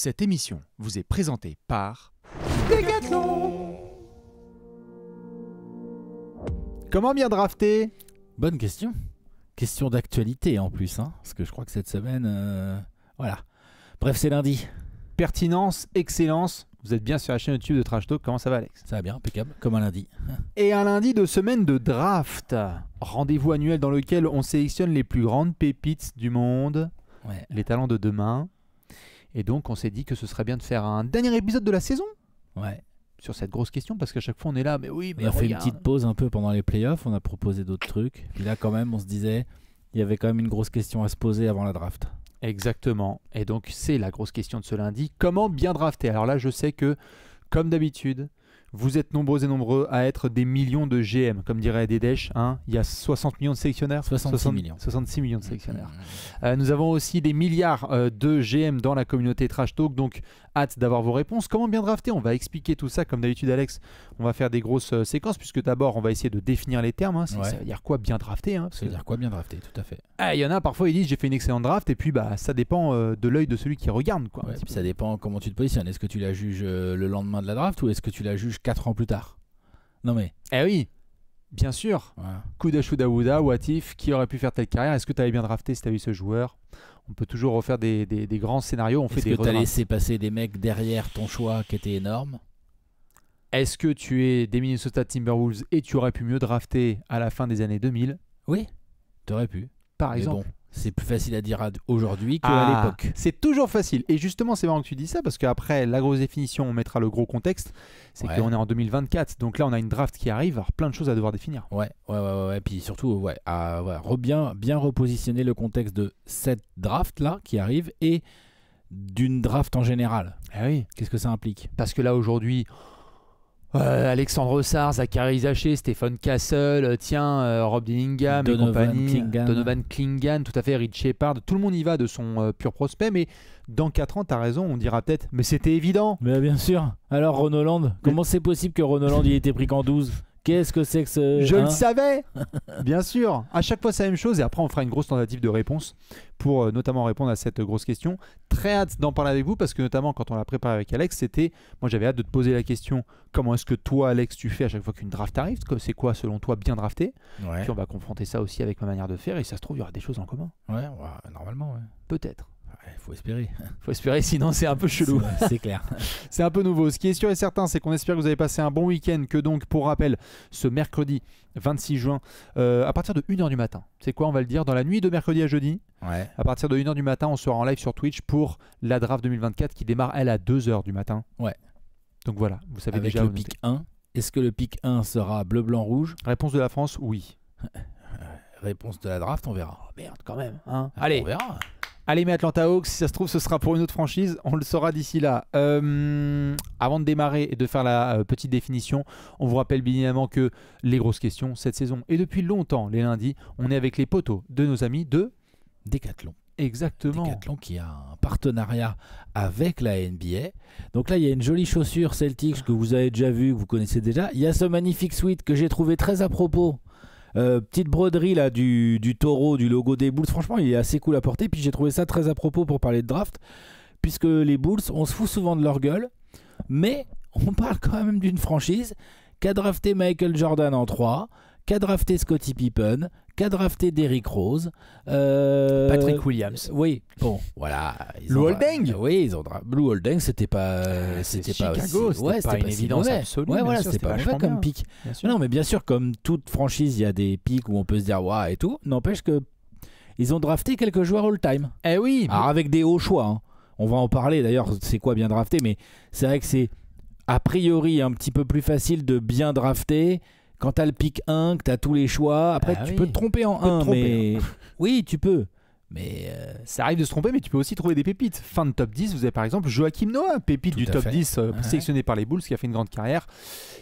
Cette émission vous est présentée par Decathlon. Comment bien drafter? Bonne question. Question d'actualité en plus, hein, parce que je crois que cette semaine, voilà. Bref, c'est lundi. Pertinence, excellence. Vous êtes bien sur la chaîne YouTube de Trash Talk. Comment ça va, Alex? Ça va bien, impeccable, comme un lundi. Et un lundi de semaine de draft. Rendez-vous annuel dans lequel on sélectionne les plus grandes pépites du monde, Ouais. les talents de demain. Et donc, on s'est dit que ce serait bien de faire un dernier épisode de la saison Ouais. sur cette grosse question, parce qu'à chaque fois, on est là, mais oui, mais On a fait une regarde. petite pause un peu pendant les playoffs, on a proposé d'autres trucs. Puis là, quand même, on se disait, il y avait quand même une grosse question à se poser avant la draft. Exactement. Et donc, c'est la grosse question de ce lundi. Comment bien drafter? Alors là, je sais que, comme d'habitude, vous êtes nombreux et nombreux à être des millions de GM. Comme dirait Dedesh, hein, il y a 60 millions de sélectionneurs. 66 millions. 66 millions de sélectionneurs. Nous avons aussi des milliards de GM dans la communauté Trash Talk. Donc, hâte d'avoir vos réponses. Comment bien drafter? On va expliquer tout ça. Comme d'habitude, Alex, on va faire des grosses séquences, puisque d'abord, on va essayer de définir les termes. Hein. Ouais. Ça veut dire quoi bien drafter, hein, parce Ça veut que- dire quoi bien drafter, tout à fait. Ah, il y en a parfois, ils disent j'ai fait une excellente draft, et puis bah, ça dépend de l'œil de celui qui regarde. Quoi, un Ouais, petit puis peu. ça dépend comment tu te positionnes. Est-ce que tu la juges le lendemain de la draft ou est-ce que tu la juges 4 ans plus tard? Non mais, Eh oui, bien sûr. voilà. Kuda Shuda what if, qui aurait pu faire telle carrière? Est-ce que tu avais bien drafté si tu as eu ce joueur? On peut toujours refaire des grands scénarios. On fait Est-ce des que tu as redrafts. laissé passer des mecs derrière ton choix qui était énorme? Est-ce que tu es des Minnesota Timberwolves et tu aurais pu mieux drafter à la fin des années 2000, Oui, t'aurais pu. par Mais exemple? bon, c'est plus facile à dire aujourd'hui qu'à Ah, l'époque. c'est toujours facile. Et justement, c'est marrant que tu dis ça parce qu'après la grosse définition, on mettra le gros contexte. C'est Ouais. qu'on est en 2024. Donc là, on a une draft qui arrive. Alors, plein de choses à devoir définir. Ouais. Puis surtout, bien repositionner le contexte de cette draft-là qui arrive et d'une draft en général. Ah oui. Qu'est-ce que ça implique? Parce que là, aujourd'hui, Alexandre Sarr, Zachary Zaché, Stephen Castle, Rob Dillingham et Donovan compagnie, Clingan. Donovan Clingan, tout à fait, Rich Shepard, tout le monde y va de son pur prospect, mais dans 4 ans, tu as raison, on dira peut-être, mais c'était évident. Mais bien sûr. Alors Ron Holland, comment c'est possible que Ron Holland y ait été pris qu'en 12? Qu'est-ce que c'est que ce... Je hein le savais. Bien sûr. À chaque fois, c'est la même chose, et après, on fera une grosse tentative de réponse pour notamment répondre à cette grosse question. Très hâte d'en parler avec vous, parce que notamment quand on l'a préparé avec Alex, moi j'avais hâte de te poser la question, comment est-ce que toi, Alex, tu fais à chaque fois qu'une draft arrive? C'est quoi, selon toi, bien drafté? Ouais. Puis on va confronter ça aussi avec ma manière de faire, et ça se trouve, il y aura des choses en commun. Ouais, normalement, ouais. Peut-être. Faut espérer. Faut espérer, sinon c'est un peu chelou. C'est clair. C'est un peu nouveau. Ce qui est sûr et certain, c'est qu'on espère que vous avez passé un bon week-end. Que donc, pour rappel, ce mercredi 26 juin, à partir de 1h du matin, c'est quoi, on va le dire, dans la nuit de mercredi à jeudi, Ouais. à partir de 1h du matin, on sera en live sur Twitch pour la draft 2024 qui démarre, elle, à 2h du matin. Ouais. Donc voilà, vous savez Avec déjà. le où pic noter. 1. Est-ce que le pic 1 sera bleu, blanc, rouge? Réponse de la France, oui. Réponse de la draft, on verra. Oh merde, quand même. Hein. Allez, On verra. allez, mais Atlanta Hawks, si ça se trouve, ce sera pour une autre franchise. On le saura d'ici là. Avant de démarrer et de faire la petite définition, on vous rappelle bien évidemment que les grosses questions cette saison et depuis longtemps, les lundis, on est avec les potos de nos amis de Decathlon. Exactement. Decathlon qui a un partenariat avec la NBA. Donc là, il y a une jolie chaussure Celtics que vous avez déjà vue, que vous connaissez déjà. Il y a ce magnifique sweat que j'ai trouvé très à propos. Petite broderie là du taureau, du logo des Bulls. Franchement, il est assez cool à porter. Puis j'ai trouvé ça très à propos pour parler de draft. Puisque les Bulls, on se fout souvent de leur gueule. Mais on parle quand même d'une franchise qui a drafté Michael Jordan en 3, qui a drafté Scottie Pippen, qui a drafté Derrick Rose. Patrick Williams. Oui, bon, voilà. Lou Holding. Oui, ils ont Lou Holding, c'était pas Chicago, aussi... c'était pas une si évidence mauvais. absolue. Ouais, bien voilà, sûr, c'était pas vachement mauvais comme bien, pic. bien sûr. Non, mais bien sûr, comme toute franchise, il y a des pics où on peut se dire waouh et tout. N'empêche que ils ont drafté quelques joueurs all-time. Eh oui. Alors avec des hauts choix. Hein. On va en parler d'ailleurs, c'est quoi bien drafté, mais c'est vrai que c'est a priori un petit peu plus facile de bien drafter quand t'as le pick 1, que t'as tous les choix. Après, tu peux te tromper en 1, mais oui, tu peux. Mais ça arrive de se tromper, mais tu peux aussi trouver des pépites. Fin de top 10, vous avez par exemple Joachim Noah, pépite Tout du à top fait. 10 sélectionné par les Bulls, qui a fait une grande carrière.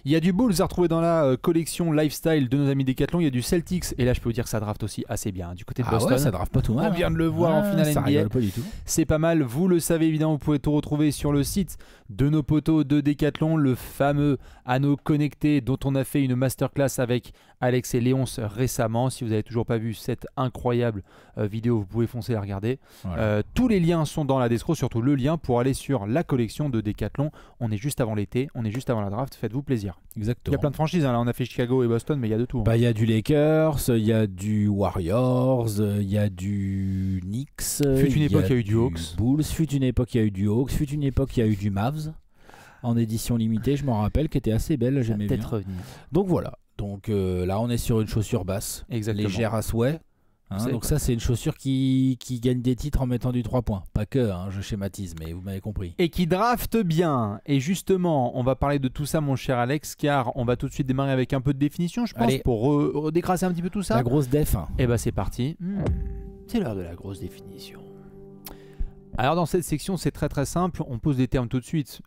Il y a du Bulls à retrouver dans la collection Lifestyle de nos amis Decathlon. Il y a du Celtics, et là je peux vous dire que ça draft aussi assez bien. Du côté de Boston, ouais, ça draft pas tout mal. on vient de le voir en finale ça NBA. rigole pas du tout. C'est pas mal, vous le savez évidemment, vous pouvez tout retrouver sur le site de nos potos de Decathlon, le fameux anneau connecté dont on a fait une masterclass avec Alex et Léonce récemment. Si vous n'avez toujours pas vu cette incroyable vidéo, vous pouvez foncer la regarder. Voilà. Tous les liens sont dans la description, surtout le lien pour aller sur la collection de Decathlon. On est juste avant l'été, on est juste avant la draft, faites-vous plaisir. Il y Exactement. a plein de franchises, hein. Là on a fait Chicago et Boston, mais il y a de tout. Hein. Bah, il y a du Lakers, il y a du Warriors, il y a du Knicks. Fut une époque, il y a eu du du Hawks. Bulls, fut une époque, il y a eu du Hawks, fut une époque, il y a eu du Mavs en édition limitée, je m'en rappelle, qui était assez belle, j'aimais bien. revenir. Donc voilà. Donc là, on est sur une chaussure basse, Exactement. légère à souhait. Hein, savez donc quoi. ça, c'est une chaussure qui gagne des titres en mettant du 3 points. Pas que, hein, je schématise, mais vous m'avez compris. Et qui draft bien. Et justement, on va parler de tout ça, mon cher Alex, car on va tout de suite démarrer avec un peu de définition, je pense, Allez. pour redécrasser un petit peu tout ça. La grosse def. Hein. Et bah c'est parti. C'est l'heure de la grosse définition. Alors dans cette section, c'est très très simple. On pose des termes tout de suite.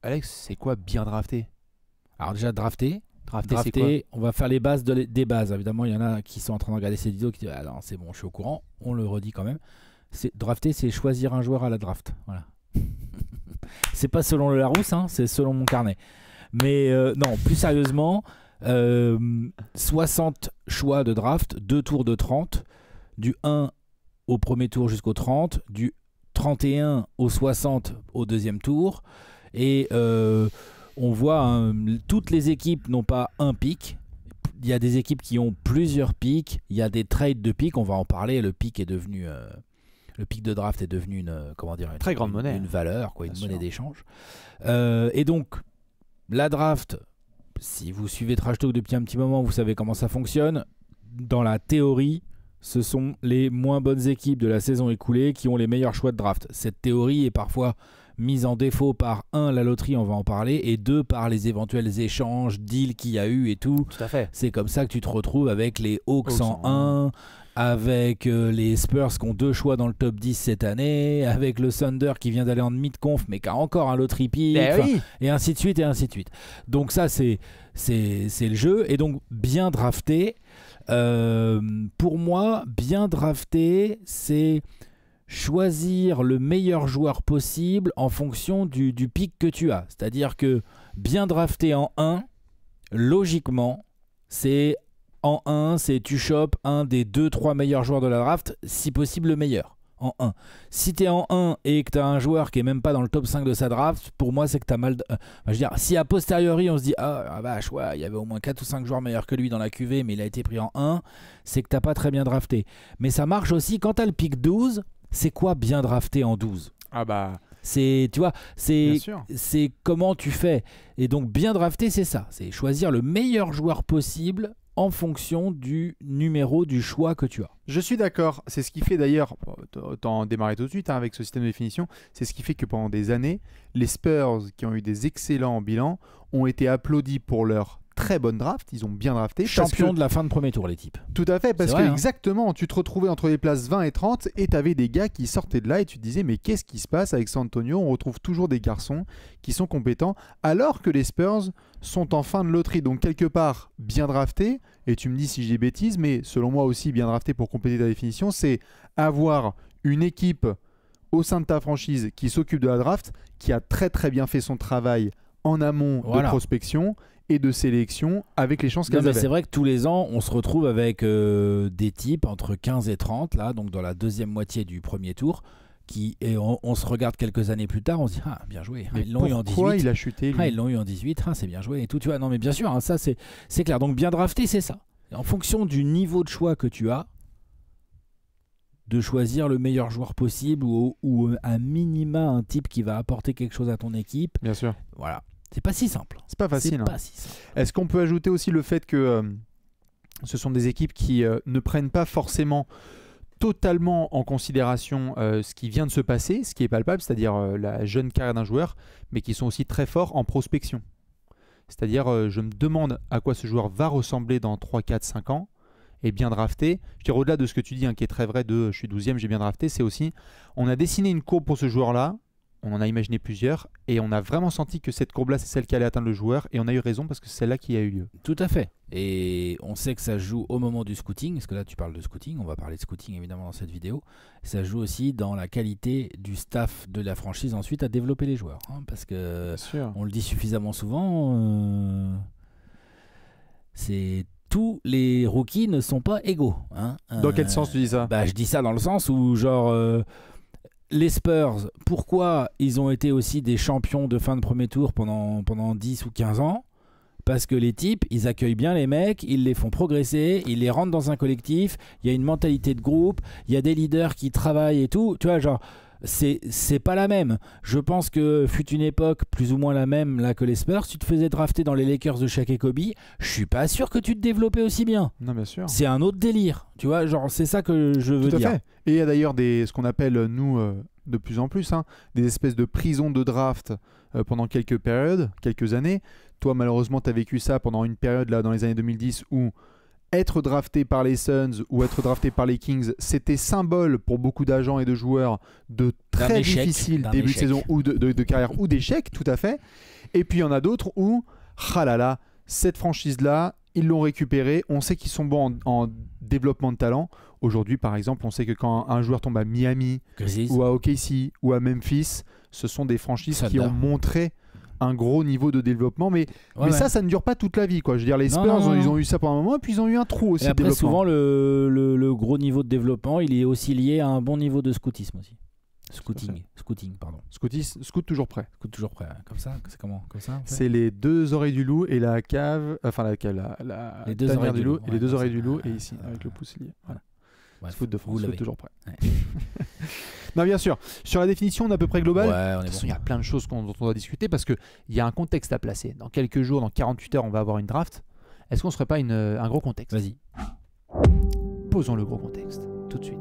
Alex, c'est quoi bien drafté? Alors déjà, drafter, C'est quoi? on va faire les bases des bases. Évidemment, il y en a qui sont en train de regarder cette vidéo qui disent ah non, c'est bon, je suis au courant. On le redit quand même. Drafter, c'est choisir un joueur à la draft. Voilà. C'est pas selon le Larousse, hein, c'est selon mon carnet. Mais non, plus sérieusement, 60 choix de draft, 2 tours de 30, du 1 au premier tour jusqu'au 30, du 31 au 60 au deuxième tour. Et on voit toutes les équipes n'ont pas un pic. Il y a des équipes qui ont plusieurs pics. Il y a des trades de pics. On va en parler. Le pic est devenu, le pic de draft est devenu une Très grande monnaie. une valeur, quoi, une Bien monnaie sûr. d'échange. Et donc la draft, si vous suivez Trash Talk depuis un petit moment, vous savez comment ça fonctionne. Dans la théorie, ce sont les moins bonnes équipes de la saison écoulée qui ont les meilleurs choix de draft. Cette théorie est parfois mise en défaut par 1, la loterie, on va en parler, et 2, par les éventuels échanges, deals qu'il y a eu et tout. Tout à fait. C'est comme ça que tu te retrouves avec les Hawks Hawks en en 1, avec les Spurs qui ont 2 choix dans le top 10 cette année, avec le Thunder qui vient d'aller en mid-conf mais qui a encore un loterie pick, Eh oui. et ainsi de suite, et ainsi de suite. Donc ça, c'est le jeu. Et donc, bien drafté, pour moi, bien drafté, c'est choisir le meilleur joueur possible en fonction du pick que tu as. C'est-à-dire que bien drafté en 1, logiquement, c'est en 1, c'est tu chopes un des 2-3 meilleurs joueurs de la draft, si possible le meilleur, en 1. Si tu es en 1 et que tu as un joueur qui est même pas dans le top 5 de sa draft, pour moi, c'est que tu as mal... je veux dire, si a posteriori, on se dit « Ah, vache, ouais, il y avait au moins 4 ou 5 joueurs meilleurs que lui dans la QV, mais il a été pris en 1 », c'est que tu n'as pas très bien drafté. Mais ça marche aussi quand tu as le pick 12. C'est quoi bien drafté en 12 ? Ah bah, C'est, tu vois, bien sûr. c'est comment tu fais. Et donc bien drafté, c'est ça. C'est choisir le meilleur joueur possible en fonction du numéro du choix que tu as. Je suis d'accord. C'est ce qui fait d'ailleurs, autant démarrer tout de suite hein, avec ce système de définition, c'est ce qui fait que pendant des années, les Spurs qui ont eu des excellents bilans ont été applaudis pour leur très bonne draft. Ils ont bien drafté. Champion de la fin de premier tour, les types. Tout à fait, parce C'est que vrai, hein. exactement, tu te retrouvais entre les places 20 et 30 et tu avais des gars qui sortaient de là et tu te disais mais qu'est-ce qui se passe avec San Antonio? On retrouve toujours des garçons qui sont compétents alors que les Spurs sont en fin de loterie, donc quelque part bien draftés, et tu me dis si j'ai des bêtises, mais selon moi aussi bien drafté pour compléter ta définition, c'est avoir une équipe au sein de ta franchise qui s'occupe de la draft, qui a très très bien fait son travail en amont Voilà. de prospection et de sélection avec les chances Non, qu'elles mais avaient. c'est vrai que tous les ans, on se retrouve avec des types entre 15 et 30, là, donc dans la deuxième moitié du premier tour, et on se regarde quelques années plus tard, on se dit ah bien joué, Mais ils l'ont eu en pourquoi 18. il a chuté lui Ils l'ont eu en 18, c'est bien joué et tout, tu vois. Non mais bien sûr, hein, ça c'est clair. Donc bien drafté, c'est ça. En fonction du niveau de choix que tu as, de choisir le meilleur joueur possible ou un minima un type qui va apporter quelque chose à ton équipe. Bien sûr. Voilà. C'est pas si simple. C'est pas facile. C'est hein. pas si simple. Est-ce qu'on peut ajouter aussi le fait que ce sont des équipes qui ne prennent pas forcément totalement en considération ce qui vient de se passer, ce qui est palpable, c'est-à-dire la jeune carrière d'un joueur, mais qui sont aussi très forts en prospection. C'est-à-dire, je me demande à quoi ce joueur va ressembler dans 3, 4, 5 ans, et bien drafté. Je dirais au-delà de ce que tu dis, hein, qui est très vrai, de je suis 12e, j'ai bien drafté, c'est aussi, on a dessiné une courbe pour ce joueur-là, on en a imaginé plusieurs, et on a vraiment senti que cette courbe-là, c'est celle qui allait atteindre le joueur, et on a eu raison parce que c'est celle-là qui a eu lieu. Tout à fait. Et on sait que ça joue au moment du scouting, parce que là tu parles de scouting, on va parler de scouting évidemment dans cette vidéo. Ça joue aussi dans la qualité du staff de la franchise ensuite à développer les joueurs. Hein, parce que sûr. on le dit suffisamment souvent, c'est tous les rookies ne sont pas égaux. Hein. Dans quel sens tu dis ça? Je dis ça dans le sens où, genre, les Spurs, pourquoi ils ont été aussi des champions de fin de premier tour pendant 10 ou 15 ans? Parce que les types, ils accueillent bien les mecs, ils les font progresser, ils les rentrent dans un collectif, il y a une mentalité de groupe, il y a des leaders qui travaillent et tout. Tu vois, genre, c'est pas la même. Je pense que fut une époque plus ou moins la même là que les Spurs. Si tu te faisais drafter dans les Lakers de Shaq et Kobe, je suis pas sûr que tu te développais aussi bien. Non, bien sûr. C'est un autre délire. Tu vois, genre, c'est ça que je veux Tout à dire. fait. Et il y a d'ailleurs ce qu'on appelle, nous, de plus en plus, des espèces de prisons de draft pendant quelques périodes, quelques années. Toi, malheureusement, tu as vécu ça pendant une période là dans les années 2010 où être drafté par les Suns ou être drafté par les Kings, c'était symbole pour beaucoup d'agents et de joueurs de très difficile début de saison ou de carrière ou d'échec, tout à fait. Et puis il y en a d'autres où, ah là là, cette franchise-là, ils l'ont récupérée. On sait qu'ils sont bons en développement de talent. Aujourd'hui, par exemple, on sait que quand un joueur tombe à Miami ou à OKC ou à Memphis, ce sont des franchises qui ont montré un gros niveau de développement, mais ça ne dure pas toute la vie, quoi. Je veux dire, les Spurs, ils ont eu ça pendant un moment, et puis ils ont eu un trou aussi. Et après, souvent, le gros niveau de développement, il est aussi lié à un bon niveau de scoutisme aussi. Scouting, pardon. Scout toujours prêt. Scout toujours prêt. Comme ça, c'est comment? Comme ça. C'est les deux oreilles du loup et la cave, les deux oreilles du loup et les deux oreilles du loup et ici avec le pouce lié. Voilà. Ouais, Scout de France, toujours prêt. Ouais. Non, bien sûr. Sur la définition, on est à peu près globale. Ouais, De toute façon, il y a plein de choses dont on doit discuter parce qu'il y a un contexte à placer. Dans quelques jours, dans 48 heures, on va avoir une draft. Est-ce qu'on ne serait pas un gros contexte? Vas-y. Posons le gros contexte, tout de suite.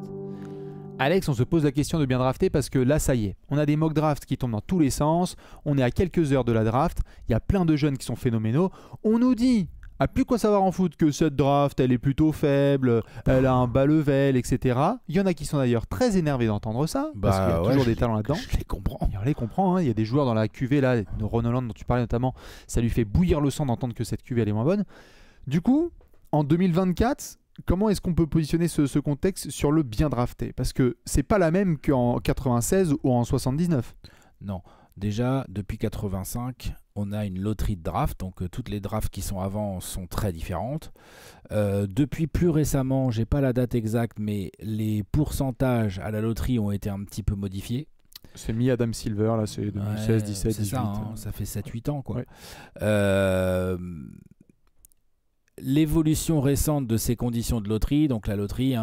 Alex, on se pose la question de bien drafter parce que là, ça y est. On a des mock drafts qui tombent dans tous les sens. On est à quelques heures de la draft. Il y a plein de jeunes qui sont phénoménaux. On nous dit... plus quoi savoir en foot que cette draft, elle est plutôt faible, elle a un bas level, etc. Il y en a qui sont d'ailleurs très énervés d'entendre ça, parce qu'il y a toujours des talents là-dedans. Je les comprends. Et on les comprend, hein. Il y a des joueurs dans la QV, là, de Ron Holland dont tu parlais notamment, ça lui fait bouillir le sang d'entendre que cette QV elle est moins bonne. Du coup, en 2024, comment est-ce qu'on peut positionner ce contexte sur le bien drafté? Parce que c'est pas la même qu'en 96 ou en 79. Non. Déjà, depuis 85, on a une loterie de draft, donc toutes les drafts qui sont avant sont très différentes. Depuis plus récemment, j'ai pas la date exacte, mais les pourcentages à la loterie ont été un petit peu modifiés. C'est mis Adam Silver, là, c'est 2016, 17, 18. Ça, hein, ça fait 7-8 ans, quoi. Ouais. L'évolution récente de ces conditions de loterie, donc la loterie,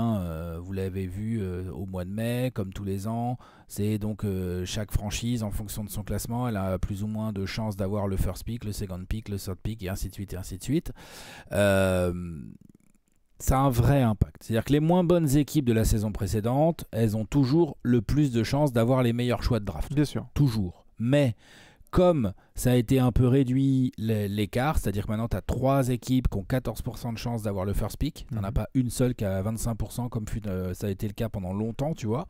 vous l'avez vu au mois de mai, comme tous les ans, c'est donc chaque franchise, en fonction de son classement, elle a plus ou moins de chances d'avoir le first pick, le second pick, le third pick, et ainsi de suite, et ainsi de suite. Ça a un vrai impact. C'est-à-dire que les moins bonnes équipes de la saison précédente, elles ont toujours le plus de chances d'avoir les meilleurs choix de draft. Bien sûr. Toujours. Mais... comme ça a été un peu réduit l'écart, c'est-à-dire que maintenant tu as 3 équipes qui ont 14% de chance d'avoir le first pick, tu n'en as pas une seule qui a 25% comme ça a été le cas pendant longtemps, tu vois,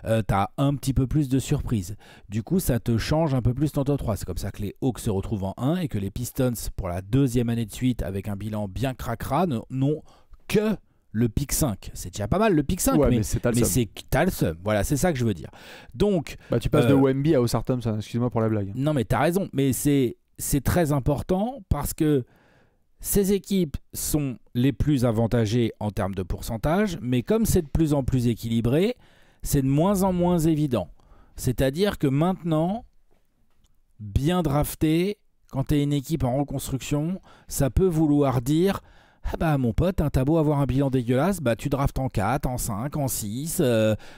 tu as un petit peu plus de surprise. Du coup, ça te change un peu plus ton top 3. C'est comme ça que les Hawks se retrouvent en 1 et que les Pistons, pour la deuxième année de suite, avec un bilan bien cracra, n'ont que le pick 5. C'est déjà pas mal le pick 5, mais c'est t'as le seum. Voilà, c'est ça que je veux dire. Donc, tu passes de Wemby à Osar Thompson, excuse-moi pour la blague. Non, mais t'as raison, mais c'est très important parce que ces équipes sont les plus avantagées en termes de pourcentage, mais comme c'est de plus en plus équilibré, c'est de moins en moins évident. C'est-à-dire que maintenant, bien drafté, quand tu es une équipe en reconstruction, ça peut vouloir dire... ah bah mon pote, t'as beau avoir un bilan dégueulasse, tu draftes en 4, en 5, en 6,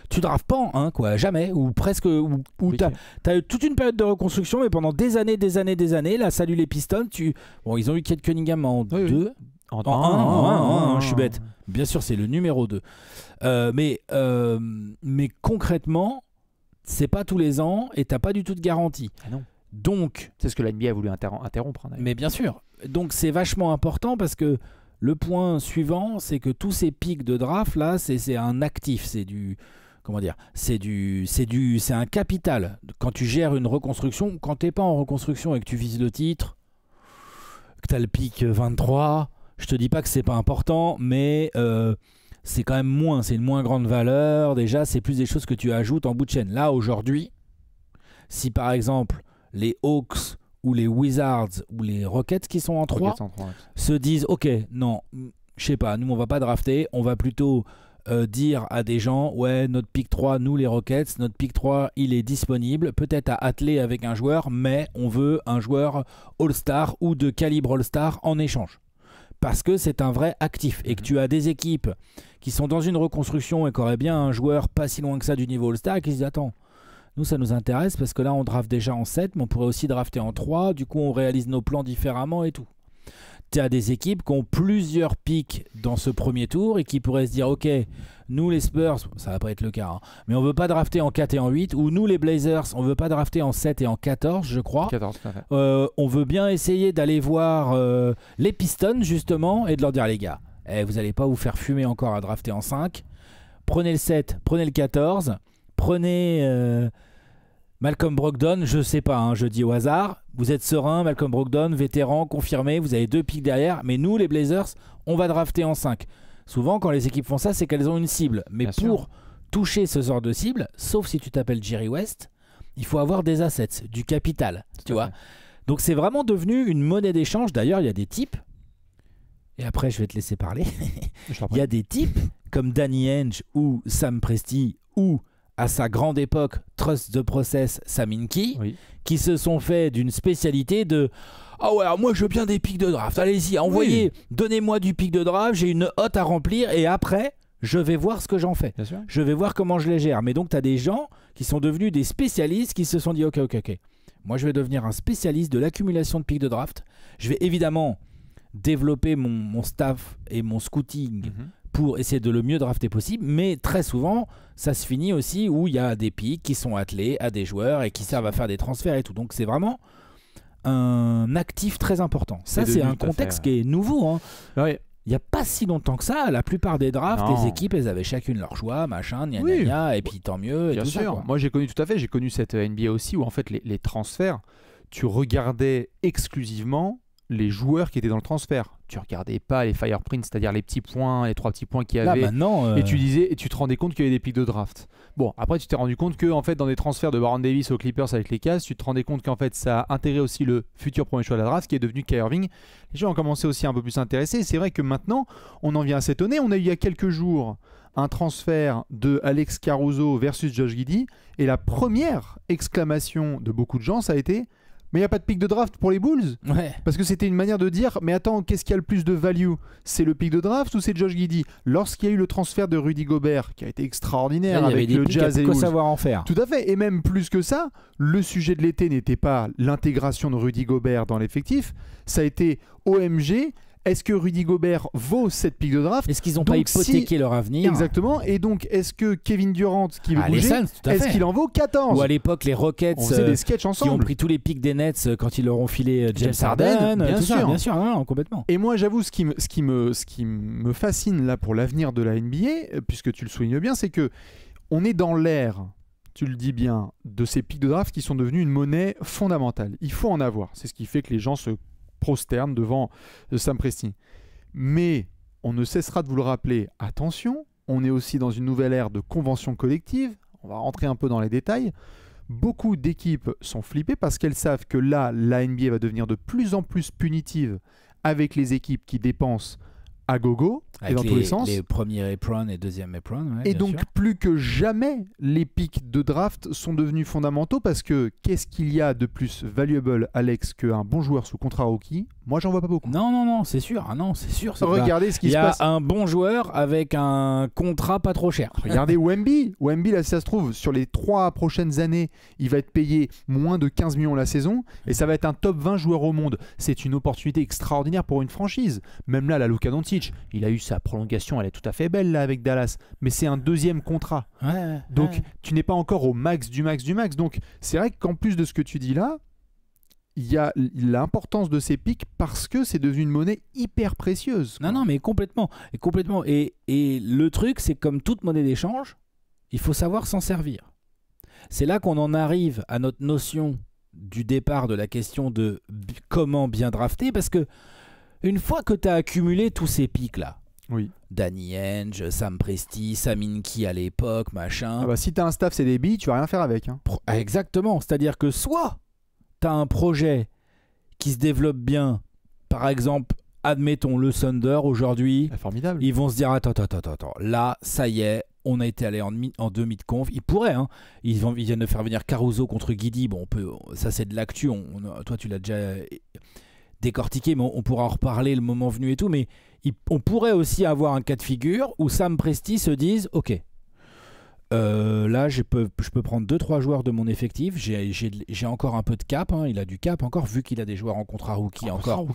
tu draftes pas en 1, quoi, jamais, ou presque, ou oui. T'as eu toute une période de reconstruction, mais pendant des années, là, salut les Pistons, bon, ils ont eu Kate Cunningham en 2, en 1, je suis bête, bien sûr c'est le numéro 2, mais concrètement, c'est pas tous les ans, et t'as pas du tout de garantie. Ah non. Donc, c'est ce que la NBA a voulu interrompre. Mais bien sûr, donc c'est vachement important parce que le point suivant, c'est que tous ces pics de draft là, c'est un actif, c'est du, comment dire, c'est un capital. Quand tu gères une reconstruction, quand t'es pas en reconstruction et que tu vises le titre, que t'as le pic 23, je te dis pas que c'est pas important, mais c'est quand même moins, c'est une moins grande valeur. Déjà, c'est plus des choses que tu ajoutes en bout de chaîne. Là aujourd'hui, si par exemple les Hawks ou les Wizards ou les Rockets qui sont en 3 Rockets en 3, ouais. se disent ok, non, je sais pas, nous on va pas drafter, on va plutôt dire à des gens ouais, notre pick 3, nous les Rockets, notre pick 3 il est disponible, peut-être à atteler avec un joueur, mais on veut un joueur All-Star ou de calibre All-Star en échange. Parce que c'est un vrai actif et que tu as des équipes qui sont dans une reconstruction et qui auraient bien un joueur pas si loin que ça du niveau All-Star et qui se disent attends, nous ça nous intéresse parce que là on draft déjà en 7 mais on pourrait aussi drafter en 3, du coup on réalise nos plans différemment et tout. Tu as des équipes qui ont plusieurs picks dans ce premier tour et qui pourraient se dire ok, nous les Spurs, ça va pas être le cas, hein, mais on veut pas drafter en 4 et en 8, ou nous les Blazers, on veut pas drafter en 7 et en 14 je crois. 14, tout à fait. On veut bien essayer d'aller voir les Pistons justement et de leur dire les gars, vous allez pas vous faire fumer encore à drafter en 5, prenez le 7, prenez le 14, prenez Malcolm Brogdon, je sais pas, hein, je dis au hasard, vous êtes serein, Malcolm Brogdon, vétéran, confirmé, vous avez 2 picks derrière, mais nous les Blazers, on va drafter en 5. Souvent quand les équipes font ça, c'est qu'elles ont une cible, mais Bien pour sûr. toucher ce genre de cible, sauf si tu t'appelles Jerry West, il faut avoir des assets, du capital, tu vois. Donc c'est vraiment devenu une monnaie d'échange. D'ailleurs, il y a des types, et après je vais te laisser parler, Je t'en il prie. y a des types comme Danny Ainge ou Sam Presti ou à sa grande époque Trust the Process Sam Hinkie Oui. qui se sont fait d'une spécialité de ah ouais, alors moi je veux bien des pics de draft, allez-y, envoyez, donnez-moi du pic de draft, j'ai une hotte à remplir et après je vais voir ce que j'en fais. Bien sûr. Je vais voir comment je les gère. Mais donc, tu as des gens qui sont devenus des spécialistes qui se sont dit ok. Moi, je vais devenir un spécialiste de l'accumulation de pics de draft. Je vais évidemment développer mon staff et mon scouting pour essayer de le mieux drafter possible. Mais très souvent, ça se finit aussi où il y a des pics qui sont attelés à des joueurs et qui servent à faire des transferts et tout. Donc, c'est vraiment un actif très important. Ça, c'est devenu un tout à contexte fait, qui est nouveau, hein. Ouais. Il n'y a pas si longtemps que ça, la plupart des drafts, Non. les équipes, elles avaient chacune leur choix, machin, gna Oui. gna gna, et puis tant mieux, et Bien tout sûr. ça, quoi. Moi, j'ai connu tout à fait. J'ai connu cette NBA aussi où en fait les transferts, tu regardais exclusivement les joueurs qui étaient dans le transfert. Tu regardais pas les fireprints, c'est-à-dire les petits points, les 3 petits points qu'il y Là, avait. maintenant, Et tu disais, et tu te rendais compte qu'il y avait des pics de draft. Bon, après tu t'es rendu compte que en fait dans des transferts de Baron Davis aux Clippers avec les Cavs, tu te rendais compte qu'en fait ça a intégré aussi le futur premier choix de la draft qui est devenu Kyrie Irving. Les gens ont commencé aussi un peu plus à s'intéresser. Et c'est vrai que maintenant, on en vient à s'étonner. On a eu il y a quelques jours un transfert de Alex Caruso versus Josh Giddey et la première exclamation de beaucoup de gens, ça a été mais il n'y a pas de pic de draft pour les Bulls. ouais. Parce que c'était une manière de dire, mais attends, qu'est-ce qui a le plus de value? C'est le pic de draft ou c'est Josh Giddey? Lorsqu'il y a eu le transfert de Rudy Gobert, qui a été extraordinaire Là, il y avait avec des le pics Jazz à et les quoi Wolves. savoir en faire. Tout à fait, et même plus que ça, le sujet de l'été n'était pas l'intégration de Rudy Gobert dans l'effectif, ça a été OMG, est-ce que Rudy Gobert vaut cette pick de draft? Est-ce qu'ils n'ont pas Donc, hypothéqué leur avenir? Exactement, et donc est-ce que Kevin Durant qui veut Ah, les bouger, Suns, tout à est-ce fait. qu'il en vaut 14? Ou à l'époque, les Rockets On faisait des sketchs qui ont ensemble. pris tous les pics des Nets quand ils leur ont filé James James Harden, Harden, bien tout ça, sûr. bien sûr, non, complètement. Et moi, j'avoue, ce qui me fascine là pour l'avenir de la NBA, puisque tu le soulignes bien, c'est que on est dans l'ère, tu le dis bien, de ces pics de draft qui sont devenus une monnaie fondamentale. Il faut en avoir. C'est ce qui fait que les gens se prosternent devant Sam Presti. Mais on ne cessera de vous le rappeler, attention, on est aussi dans une nouvelle ère de convention collective. On va rentrer un peu dans les détails. Beaucoup d'équipes sont flippées parce qu'elles savent que là, la NBA va devenir de plus en plus punitive avec les équipes qui dépensent à gogo et Avec dans tous les sens. les premiers Apron et deuxième Apron. Ouais, Et bien donc, sûr. plus que jamais, les pics de draft sont devenus fondamentaux parce que qu'est-ce qu'il y a de plus valuable, Alex, qu'un bon joueur sous contrat rookie? Moi, j'en vois pas beaucoup. Non, c'est sûr. Ah non, c'est sûr. c'est pas- Regardez ce qui Il y se a passe. un bon joueur avec un contrat pas trop cher. Regardez Wemby. Wemby, là, si ça se trouve, sur les 3 prochaines années, il va être payé moins de 15 millions la saison et ça va être un top 20 joueur au monde. C'est une opportunité extraordinaire pour une franchise. Même là, la Luka Doncic, il a eu sa prolongation, elle est tout à fait belle là avec Dallas, mais c'est un deuxième contrat. Ouais, Donc, ouais. tu n'es pas encore au max du max du max. Donc, c'est vrai qu'en plus de ce que tu dis là, il y a l'importance de ces pics parce que c'est devenu une monnaie hyper précieuse. Non, mais complètement. Et complètement. Et le truc, c'est comme toute monnaie d'échange, il faut savoir s'en servir. C'est là qu'on en arrive à notre notion du départ de la question de comment bien drafter, parce que une fois que tu as accumulé tous ces pics-là, Oui. Danny Ainge, Sam Presti, Sam Hinkie à l'époque, machin. Ah bah, si t'as un staff, c'est des billes, tu vas rien faire avec. Hein. Exactement. C'est-à-dire que soit tu as un projet qui se développe bien, par exemple, admettons le Thunder aujourd'hui, Formidable. ils vont se dire attends, là, ça y est, on a été allé en deux mid-conf. Ils pourraient, hein. Ils viennent de faire venir Caruso contre Guidi. Bon, ça c'est de l'actu. Toi, tu l'as déjà décortiqué, mais on pourra en reparler le moment venu et tout. Mais on pourrait aussi avoir un cas de figure où Sam Presti se dise ok. Là, je peux prendre 2-3 joueurs de mon effectif. J'ai encore un peu de cap. Hein. Il a du cap encore, vu qu'il a des joueurs en contrat rookie encore.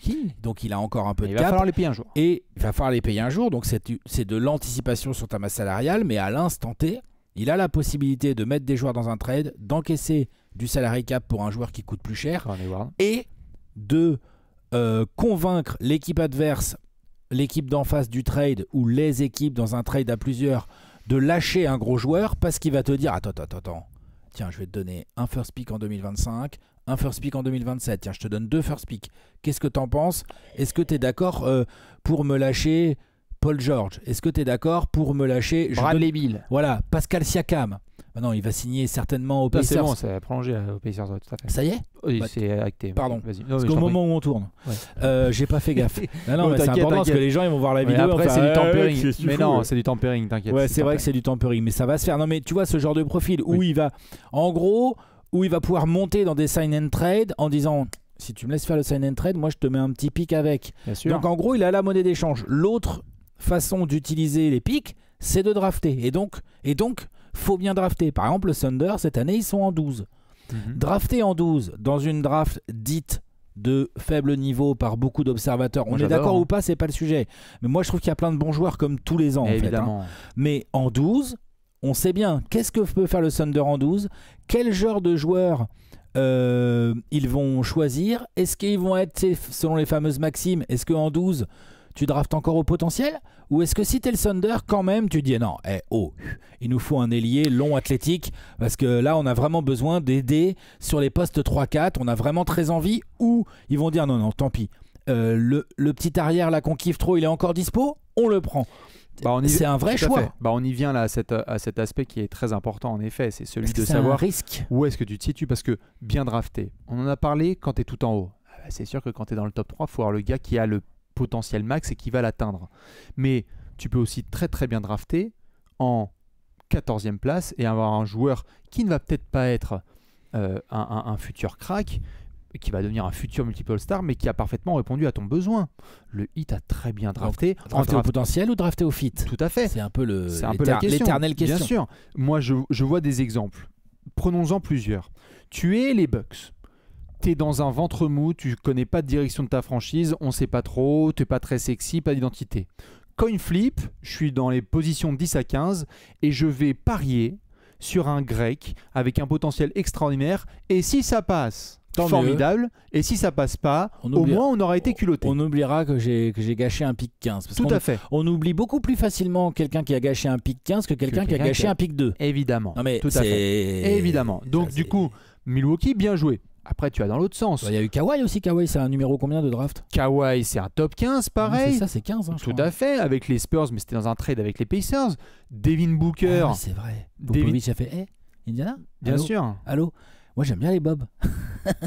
Donc, il a encore un peu de cap. Il va falloir les payer un jour. Et il va falloir les payer un jour. Donc, c'est de l'anticipation sur ta masse salariale. Mais à l'instant T, il a la possibilité de mettre des joueurs dans un trade, d'encaisser du salary cap pour un joueur qui coûte plus cher et de convaincre l'équipe adverse, l'équipe d'en face du trade ou les équipes dans un trade à plusieurs de lâcher un gros joueur parce qu'il va te dire attends, tiens, je vais te donner un first pick en 2025, un first pick en 2027, tiens, je te donne 2 first pick. Qu'est-ce que t'en penses? Est-ce que t'es d'accord pour me lâcher Paul George? Est-ce que t'es d'accord pour me lâcher Bradley Beal? Voilà, Pascal Siakam. Non, il va signer certainement au Pacers. C'est bon, ça a prolongé au Pacers, tout à fait. Ça y est? Oui, c'est acté. Pardon. Vas-y. Parce qu'au moment où on tourne, j'ai pas fait gaffe. Non, mais c'est important parce que les gens ils vont voir la vidéo. Après, c'est du tampering. Mais non, c'est c'est du tampering, t'inquiète. Ouais, c'est vrai que c'est du tampering, mais ça va se faire. Non, mais tu vois ce genre de profil où il va, en gros, où il va pouvoir monter dans des sign and trade en disant si tu me laisses faire le sign and trade, moi je te mets un petit pic avec. Bien sûr. Donc en gros, il a la monnaie d'échange. L'autre façon d'utiliser les pics, c'est de drafter. Et donc, faut bien drafter. Par exemple, le Thunder, cette année, ils sont en 12. Drafter en 12 dans une draft dite de faible niveau par beaucoup d'observateurs, on est d'accord ou pas, c'est pas le sujet. Mais moi, je trouve qu'il y a plein de bons joueurs comme tous les ans. Évidemment. En fait, hein. Mais en 12, on sait bien. Qu'est-ce que peut faire le Thunder en 12? Quel genre de joueurs ils vont choisir? Est-ce qu'ils vont être, selon les fameuses maximes, est-ce qu'en 12... tu draftes encore au potentiel? Ou est-ce que si t'es le Thunder, quand même, tu dis non, il nous faut un ailier long athlétique parce que là, on a vraiment besoin d'aider sur les postes 3-4, on a vraiment très envie, ou ils vont dire non, tant pis. Le petit arrière là qu'on kiffe trop, il est encore dispo, on le prend. C'est un vrai choix. On y vient là à cet aspect qui est très important en effet, c'est celui de c'est savoir un risque. Où est-ce que tu te situes, parce que bien drafté, on en a parlé quand tu es tout en haut. C'est sûr que quand tu es dans le top 3, il faut avoir le gars qui a le potentiel max et qui va l'atteindre. Mais tu peux aussi très très bien drafter en 14e place et avoir un joueur qui ne va peut-être pas être un futur crack, qui va devenir un futur multiple star, mais qui a parfaitement répondu à ton besoin. Le Heat a très bien drafté. Drafté au potentiel ou drafté au fit? Tout à fait. C'est un peu l'éternelle question. Bien sûr. Moi, je vois des exemples. Prenons-en plusieurs. Tu es les Bucks. T'es dans un ventre mou, tu connais pas de direction de ta franchise, on sait pas trop, t'es pas très sexy, pas d'identité. Coin flip, je suis dans les positions 10 à 15 et je vais parier sur un grec avec un potentiel extraordinaire, et si ça passe, formidable, et si ça passe pas, au moins on aura été culotté. On oubliera que j'ai gâché un pick 15. Parce Tout à fait. On oublie beaucoup plus facilement quelqu'un qui a gâché un pick 15 que quelqu'un qui a gâché un pick 2. Évidemment. Non, mais tout à fait. Évidemment. Donc du coup, Milwaukee, bien joué. Après, tu as dans l'autre sens. Il y a eu Kawhi aussi. Kawhi, c'est un numéro combien de draft? Kawhi, c'est un top 15, pareil. C'est ça, c'est 15. Hein, tout à fait, avec les Spurs, mais c'était dans un trade avec les Pacers. Devin Booker. Ah, c'est vrai. Popovich a fait Indiana? Bien sûr. Allô? Moi, j'aime bien les bobs.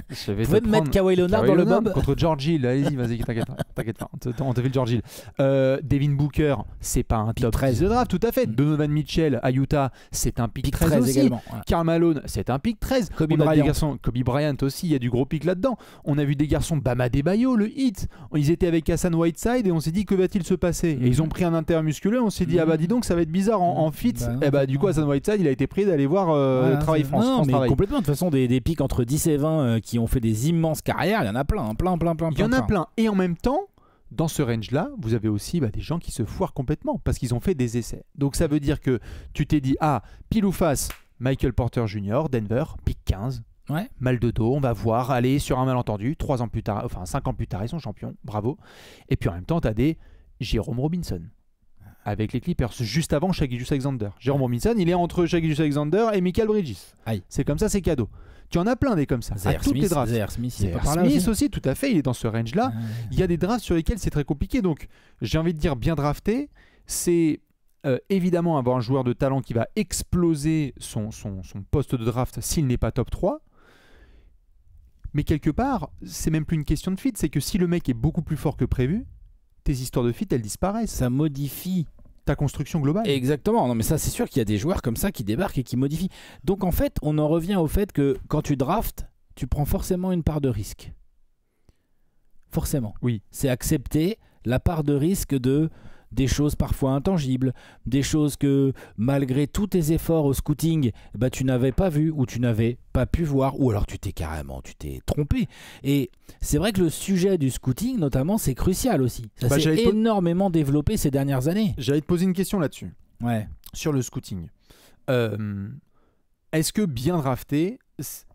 Vous pouvez me mettre Kawhi Leonard dans le bob? Contre George Hill, allez-y, vas-y, t'inquiète pas. On te fait le George Hill. Devin Booker, c'est pas un top 13 de draft, tout à fait. Donovan Mitchell à Utah, c'est un pick 13 aussi. Également. Voilà. Karl Malone, c'est un pick 13. Kobe Bryant aussi, il y a du gros pick là-dedans. On a vu des garçons, Bam Adebayo, le Heat. Ils étaient avec Hassan Whiteside et on s'est dit, que va-t-il se passer? Et ils ont pris un intermusculeux, on s'est dit, ah bah dis donc, ça va être bizarre en fit. Et bah du coup, Hassan Whiteside, il a été pris d'aller voir le Travail France. Non, mais complètement. De toute façon, des pics entre 10 et 20 qui ont fait des immenses carrières, il y en a plein. Il y en a plein. Et en même temps, dans ce range-là, vous avez aussi des gens qui se foirent complètement parce qu'ils ont fait des essais. Donc ça veut dire que tu t'es dit, pile ou face, Michael Porter Jr., Denver, pick 15. Ouais. Mal de dos, on va voir, aller sur un malentendu, 5 ans plus tard, ils sont champions, bravo. Et puis en même temps, tu as des Jérôme Robinson avec les Clippers, juste avant Shai Gilgeous-Alexander. Jérôme Robinson, il est entre Shai Gilgeous-Alexander et Michael Bridges. Aïe. C'est comme ça, c'est cadeau. Tu en as plein des comme ça. Zaire Smith aussi, tout à fait, il est dans ce range-là. Il y a des drafts sur lesquels c'est très compliqué. Donc, j'ai envie de dire bien drafté, c'est évidemment avoir un joueur de talent qui va exploser son poste de draft s'il n'est pas top 3. Mais quelque part, c'est même plus une question de fit, c'est que si le mec est beaucoup plus fort que prévu, tes histoires de fit, elles disparaissent. Ça modifie. Ta construction globale. Exactement. Non, mais ça, c'est sûr qu'il y a des joueurs comme ça qui débarquent et qui modifient. Donc, en fait, on en revient au fait que quand tu draftes, tu prends forcément une part de risque. Forcément. Oui. C'est accepter la part de risque de des choses parfois intangibles, des choses que malgré tous tes efforts au scouting, bah, tu n'avais pas vu ou tu n'avais pas pu voir, ou alors tu t'es trompé. Et c'est vrai que le sujet du scouting, notamment, c'est crucial aussi. Ça s'est énormément développé ces dernières années. J'allais te poser une question là-dessus. Ouais. Sur le scouting. Est-ce que bien drafté,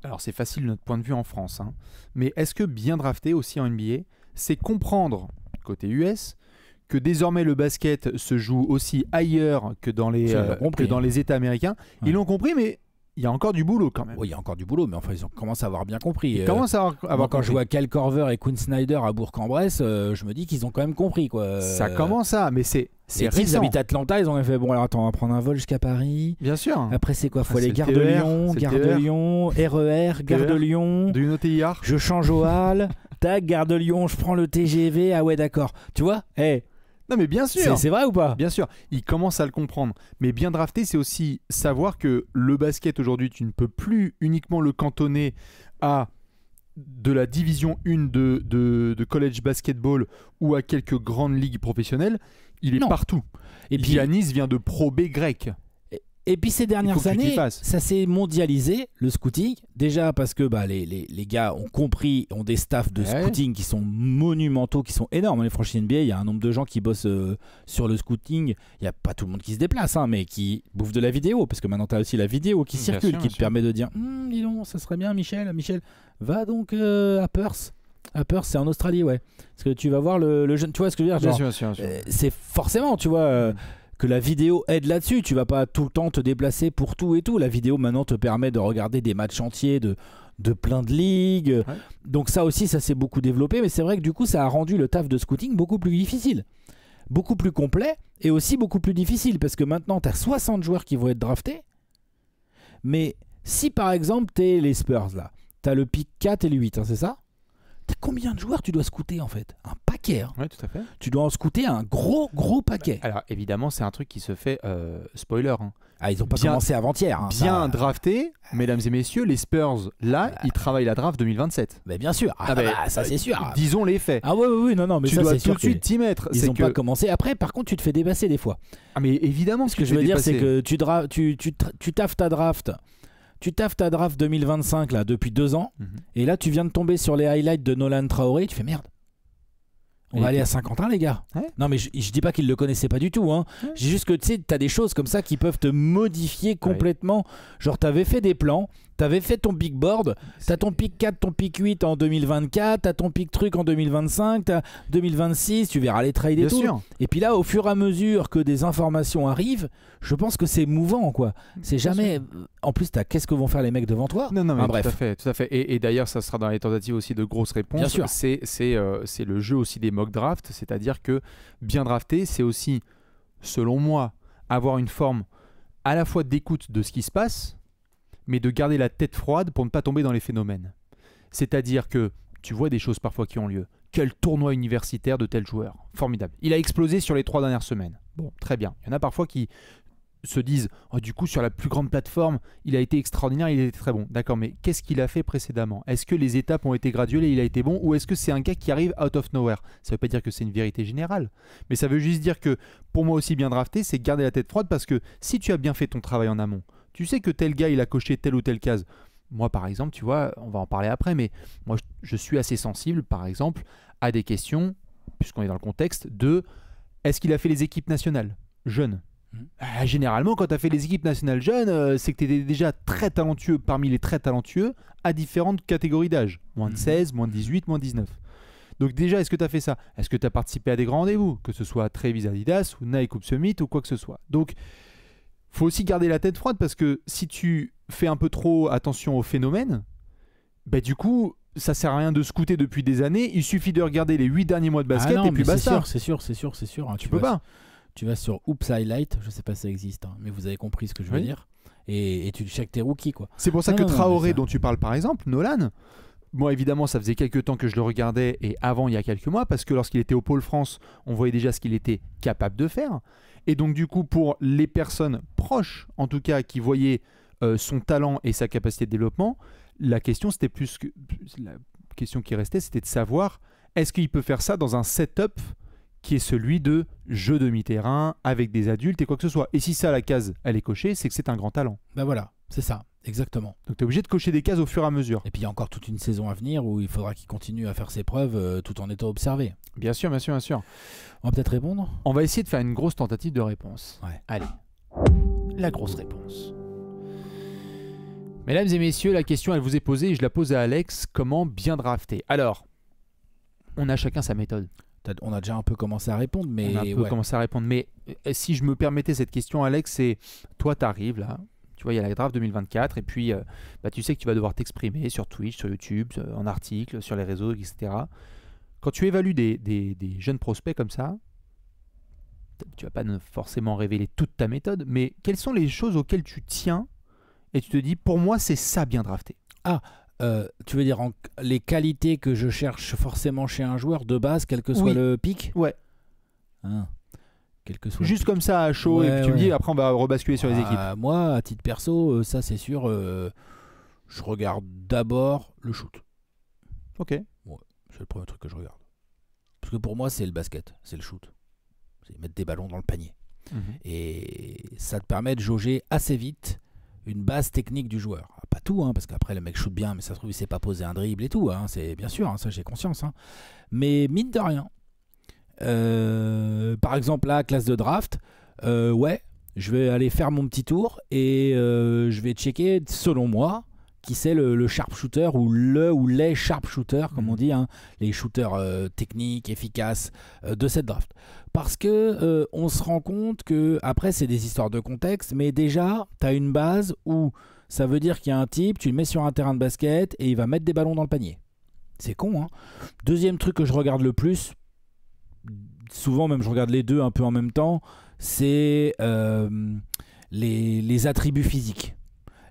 alors c'est facile de notre point de vue en France, hein, mais est-ce que bien drafté aussi en NBA, c'est comprendre, côté US, que désormais le basket se joue aussi ailleurs que dans les États américains. Ouais. Ils l'ont compris, mais il y a encore du boulot quand même. Oui, il y a encore du boulot, mais enfin, ils commencent à avoir bien compris. Ils commencent à avoir quand je vois Kyle Korver et Quinn Snyder à Bourg-en-Bresse, je me dis qu'ils ont quand même compris, quoi. Ça commence à, mais c'est récent. Ils habitent Atlanta, ils ont fait bon, alors attends, on va prendre un vol jusqu'à Paris. Bien sûr. Après, c'est quoi? Faut aller C'est Gare de TER, Lyon, c'est Gare TER. de Lyon, RER, Gare de Lyon. De une OTIR. Je change au hall, tac, Gare de Lyon, je prends le TGV. Ah ouais, d'accord. Tu vois? Non mais bien sûr. C'est vrai ou pas? Bien sûr, ils commencent à le comprendre. Mais bien drafté, c'est aussi savoir que le basket aujourd'hui, tu ne peux plus uniquement le cantonner à de la division 1 de college basketball ou à quelques grandes ligues professionnelles. Il est partout. Et puis Giannis vient de Pro B grec. Et puis ces dernières années, ça s'est mondialisé, le scouting. Déjà parce que les gars ont compris, ont des staffs de scouting qui sont monumentaux, qui sont énormes. Dans les franchises NBA, il y a un nombre de gens qui bossent sur le scouting. Il n'y a pas tout le monde qui se déplace, hein, mais qui bouffent de la vidéo. Parce que maintenant, tu as aussi la vidéo qui circule, qui te permet de dire dis donc, ça serait bien, Michel, va donc à Perth. À Perth, c'est en Australie, ouais. Parce que tu vas voir le jeune. Tu vois ce que je veux dire? Bien sûr. C'est forcément, tu vois. Que la vidéo aide là-dessus, tu vas pas tout le temps te déplacer pour tout et tout. La vidéo maintenant te permet de regarder des matchs entiers de plein de ligues. Ouais. Donc ça aussi, ça s'est beaucoup développé, mais c'est vrai que du coup, ça a rendu le taf de scouting beaucoup plus difficile, beaucoup plus complet et aussi beaucoup plus difficile parce que maintenant, tu as 60 joueurs qui vont être draftés. Mais si par exemple, tu es les Spurs là, tu as le pick 4 et le 8, hein, c'est ça? Combien de joueurs tu dois scouter en fait? Un paquet. Hein. Oui, tout à fait. Tu dois en scouter un gros paquet. Alors évidemment, c'est un truc qui se fait spoiler. Hein. Ah, ils n'ont pas commencé avant-hier. Hein, bien drafté, mesdames et messieurs, les Spurs, là, ils travaillent la draft 2027. Mais bien sûr. Ça c'est sûr. Disons les faits. Ah oui, non, mais tu ça dois c'est sûr tout de suite t'y mettre. Ils n'ont pas commencé. Après, par contre, tu te fais dépasser des fois. Ah mais évidemment. Ce que je veux dire, c'est que tu taffes ta draft. Tu taffes ta draft 2025 là, depuis 2 ans, et là tu viens de tomber sur les highlights de Nolan Traoré, tu fais merde. On va aller à Saint-Quentin les gars. Ouais. Non mais je dis pas qu'ils le connaissaient pas du tout. Hein. Ouais. Je dis juste que tu sais, t'as des choses comme ça qui peuvent te modifier complètement. Ouais. Genre t'avais fait des plans, t'avais fait ton big board, t'as ton pick 4, ton pick 8 en 2024, t'as ton pick truc en 2025, t'as 2026, tu verras les trades et tout. Sûr. Et puis là, au fur et à mesure que des informations arrivent, je pense que c'est mouvant quoi. C'est jamais... En plus, qu'est-ce que vont faire les mecs devant toi? Non, mais bref. Tout à fait. Et d'ailleurs, ça sera dans les tentatives aussi de grosses réponses. Bien sûr. C'est le jeu aussi des mock drafts, c'est-à-dire que bien drafté, c'est aussi, selon moi, avoir une forme à la fois d'écoute de ce qui se passe, mais de garder la tête froide pour ne pas tomber dans les phénomènes. C'est-à-dire que tu vois des choses parfois qui ont lieu. Quel tournoi universitaire de tel joueur. Formidable. Il a explosé sur les 3 dernières semaines. Bon, très bien. Il y en a parfois qui se disent du coup sur la plus grande plateforme il a été extraordinaire, il a été très bon. D'accord, mais qu'est-ce qu'il a fait précédemment? Est-ce que les étapes ont été graduelles et il a été bon, ou est-ce que c'est un gars qui arrive out of nowhere? Ça veut pas dire que c'est une vérité générale, mais ça veut juste dire que pour moi aussi bien drafté, c'est garder la tête froide, parce que si tu as bien fait ton travail en amont, tu sais que tel gars il a coché telle ou telle case. Moi par exemple, tu vois, on va en parler après, mais moi je suis assez sensible par exemple à des questions, puisqu'on est dans le contexte de est-ce qu'il a fait les équipes nationales jeunes? Généralement, quand tu as fait les équipes nationales jeunes, c'est que tu étais déjà très talentueux parmi les très talentueux à différentes catégories d'âge. Moins de 16, moins de 18, moins de 19. Donc déjà, est-ce que tu as fait ça? Est-ce que tu as participé à des grands rendez-vous? Que ce soit Travis Adidas ou Nike ou Summit ou quoi que ce soit. Donc, faut aussi garder la tête froide, parce que si tu fais un peu trop attention aux phénomènes, du coup, ça sert à rien de scouter depuis des années. Il suffit de regarder les 8 derniers mois de basket et puis basta. C'est sûr. Hein, tu peux pas. Tu vas sur Oops Highlight, je sais pas si ça existe, hein, mais vous avez compris ce que je veux dire. Et tu checkes tes rookies, quoi. C'est pour ça que Traoré, dont tu parles par exemple, Nolan, moi, évidemment, ça faisait quelques temps que je le regardais, et avant, il y a quelques mois, parce que lorsqu'il était au Pôle France, on voyait déjà ce qu'il était capable de faire. Et donc, du coup, pour les personnes proches, en tout cas, qui voyaient son talent et sa capacité de développement, la question, c'était la question qui restait, c'était de savoir, est-ce qu'il peut faire ça dans un setup qui est celui de jeu demi-terrain, avec des adultes et quoi que ce soit. Et si ça, la case, elle est cochée, c'est que c'est un grand talent. Ben voilà, c'est ça, exactement. Donc tu es obligé de cocher des cases au fur et à mesure. Et puis il y a encore toute une saison à venir où il faudra qu'il continue à faire ses preuves tout en étant observé. Bien sûr, bien sûr, bien sûr. On va peut-être répondre. On va essayer de faire une grosse tentative de réponse. Ouais. Allez, la grosse réponse. Mesdames et messieurs, la question, elle vous est posée et je la pose à Alex. Comment bien drafter? Alors, on a chacun sa méthode. On a déjà un peu commencé à répondre, mais On a un peu commencé à répondre. Mais si je me permettais cette question, Alex, c'est toi, tu arrives là. Tu vois, il y a la draft 2024 et puis tu sais que tu vas devoir t'exprimer sur Twitch, sur YouTube, en article, sur les réseaux, etc. Quand tu évalues des jeunes prospects comme ça, tu vas pas forcément révéler toute ta méthode, mais quelles sont les choses auxquelles tu tiens et tu te dis, pour moi, c'est ça bien drafté? Tu veux dire les qualités que je cherche forcément chez un joueur de base, quel que soit le pic? Ouais. Quel que soit juste comme ça à chaud, et puis tu me dis, après on va rebasculer sur les équipes. Moi, à titre perso, ça c'est sûr, je regarde d'abord le shoot. Ok. Ouais, c'est le premier truc que je regarde. Parce que pour moi, c'est le basket, c'est le shoot. C'est mettre des ballons dans le panier. Et ça te permet de jauger assez vite une base technique du joueur. Pas tout, parce qu'après le mec shoot bien, mais ça se trouve il sait pas poser un dribble et tout, c'est bien sûr, ça j'ai conscience. Mais mine de rien, par exemple là, classe de draft, je vais aller faire mon petit tour et je vais checker, selon moi, qui c'est le sharpshooter ou les sharpshooters, comme on dit, les shooters techniques, efficaces de cette draft. Parce que on se rend compte que, après c'est des histoires de contexte, mais déjà tu as une base où ça veut dire qu'il y a un type, tu le mets sur un terrain de basket et il va mettre des ballons dans le panier. C'est con, Deuxième truc que je regarde le plus, souvent même je regarde les deux un peu en même temps, c'est les attributs physiques.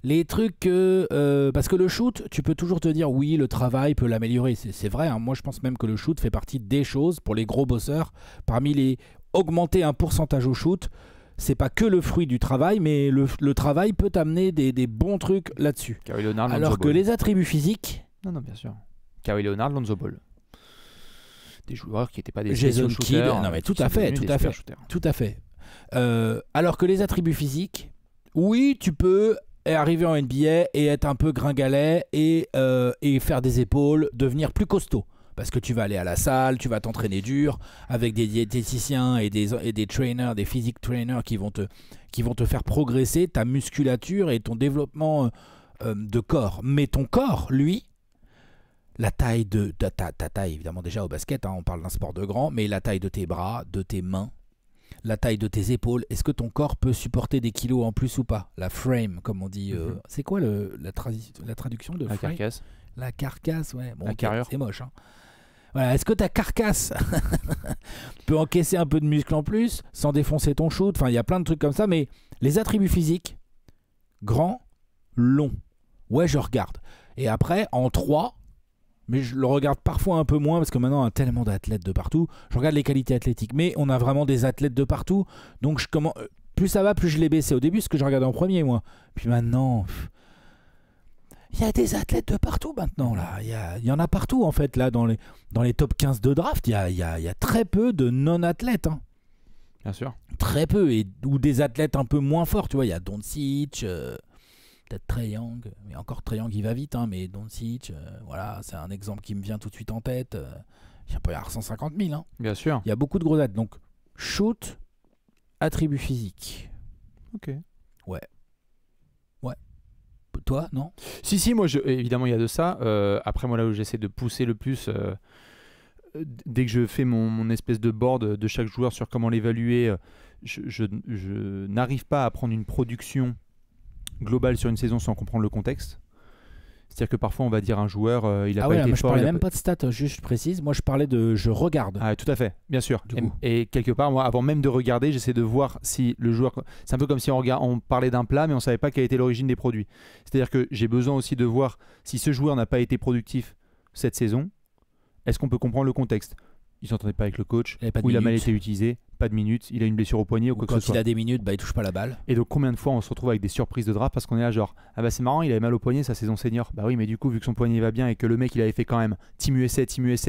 Les trucs parce que le shoot, tu peux toujours te dire oui, le travail peut l'améliorer, c'est vrai, moi je pense même que le shoot fait partie des choses pour les gros bosseurs, parmi les augmenter un pourcentage au shoot, c'est pas que le fruit du travail, mais le travail peut t'amener des bons trucs là-dessus. Kawhi Leonard, alors que les attributs physiques, non bien sûr, Kawhi Leonard, Lonzo Ball, des joueurs qui n'étaient pas des Jason shooters, Kidd, non mais tout à fait. Alors que les attributs physiques, oui, tu peux arriver en NBA et être un peu gringalet et faire des épaules, devenir plus costaud. Parce que tu vas aller à la salle, tu vas t'entraîner dur avec des diététiciens et des trainers, des physique trainers qui vont te faire progresser ta musculature et ton développement de corps. Mais ton corps, lui, la taille de ta taille, évidemment déjà au basket, on parle d'un sport de grand, mais la taille de tes bras, de tes mains, la taille de tes épaules, est-ce que ton corps peut supporter des kilos en plus ou pas? La frame, comme on dit. C'est quoi la traduction de la frame? carcasse. La carcasse, ouais. Bon, la carrure. C'est moche. Voilà. Est-ce que ta carcasse peut encaisser un peu de muscle en plus sans défoncer ton shoot? Enfin, il y a plein de trucs comme ça, mais les attributs physiques, grand, long. Ouais, je regarde. Et après, en 3, mais je le regarde parfois un peu moins parce que maintenant on a tellement d'athlètes de partout. Je regarde les qualités athlétiques, mais on a vraiment des athlètes de partout. Donc plus ça va, plus je l'ai baissé. Au début, ce que je regardais en premier, moi. Puis maintenant, il y a des athlètes de partout maintenant. Là, il y en a partout en fait. Là, dans les top 15 de draft, il y a très peu de non-athlètes. Bien sûr. Très peu, ou des athlètes un peu moins forts. Tu vois, il y a Doncic. Peut-être Trae Young, mais encore Trae Young il va vite, mais Doncic, voilà, c'est un exemple qui me vient tout de suite en tête. Il peut y avoir 150 000. Bien sûr. Il y a beaucoup de gros athlètes. Donc, shoot, attributs physiques. Ok. Ouais. Toi, non? Si, moi, évidemment, il y a de ça. Après, moi, là où j'essaie de pousser le plus, dès que je fais mon espèce de board de chaque joueur sur comment l'évaluer, je n'arrive pas à prendre une production global sur une saison sans comprendre le contexte. C'est-à-dire que parfois on va dire un joueur il a pas été moi, fort. Je parlais même pas de stats, juste je précise. Moi je parlais de je regarde. Ah tout à fait, bien sûr. Et quelque part moi avant même de regarder, j'essaie de voir si le joueur. C'est un peu comme si on parlait d'un plat mais on savait pas quelle était l'origine des produits. C'est-à-dire que j'ai besoin aussi de voir si ce joueur n'a pas été productif cette saison, est-ce qu'on peut comprendre le contexte? Il s'entendait pas avec le coach, ou il a mal été utilisé, pas de minutes, il a une blessure au poignet ou quoi que ce soit. Quand il a des minutes, il touche pas la balle. Et donc combien de fois on se retrouve avec des surprises de draft parce qu'on est là genre ah bah c'est marrant, il avait mal au poignet sa saison senior. Bah oui, mais du coup vu que son poignet va bien et que le mec il avait fait quand même Team USA,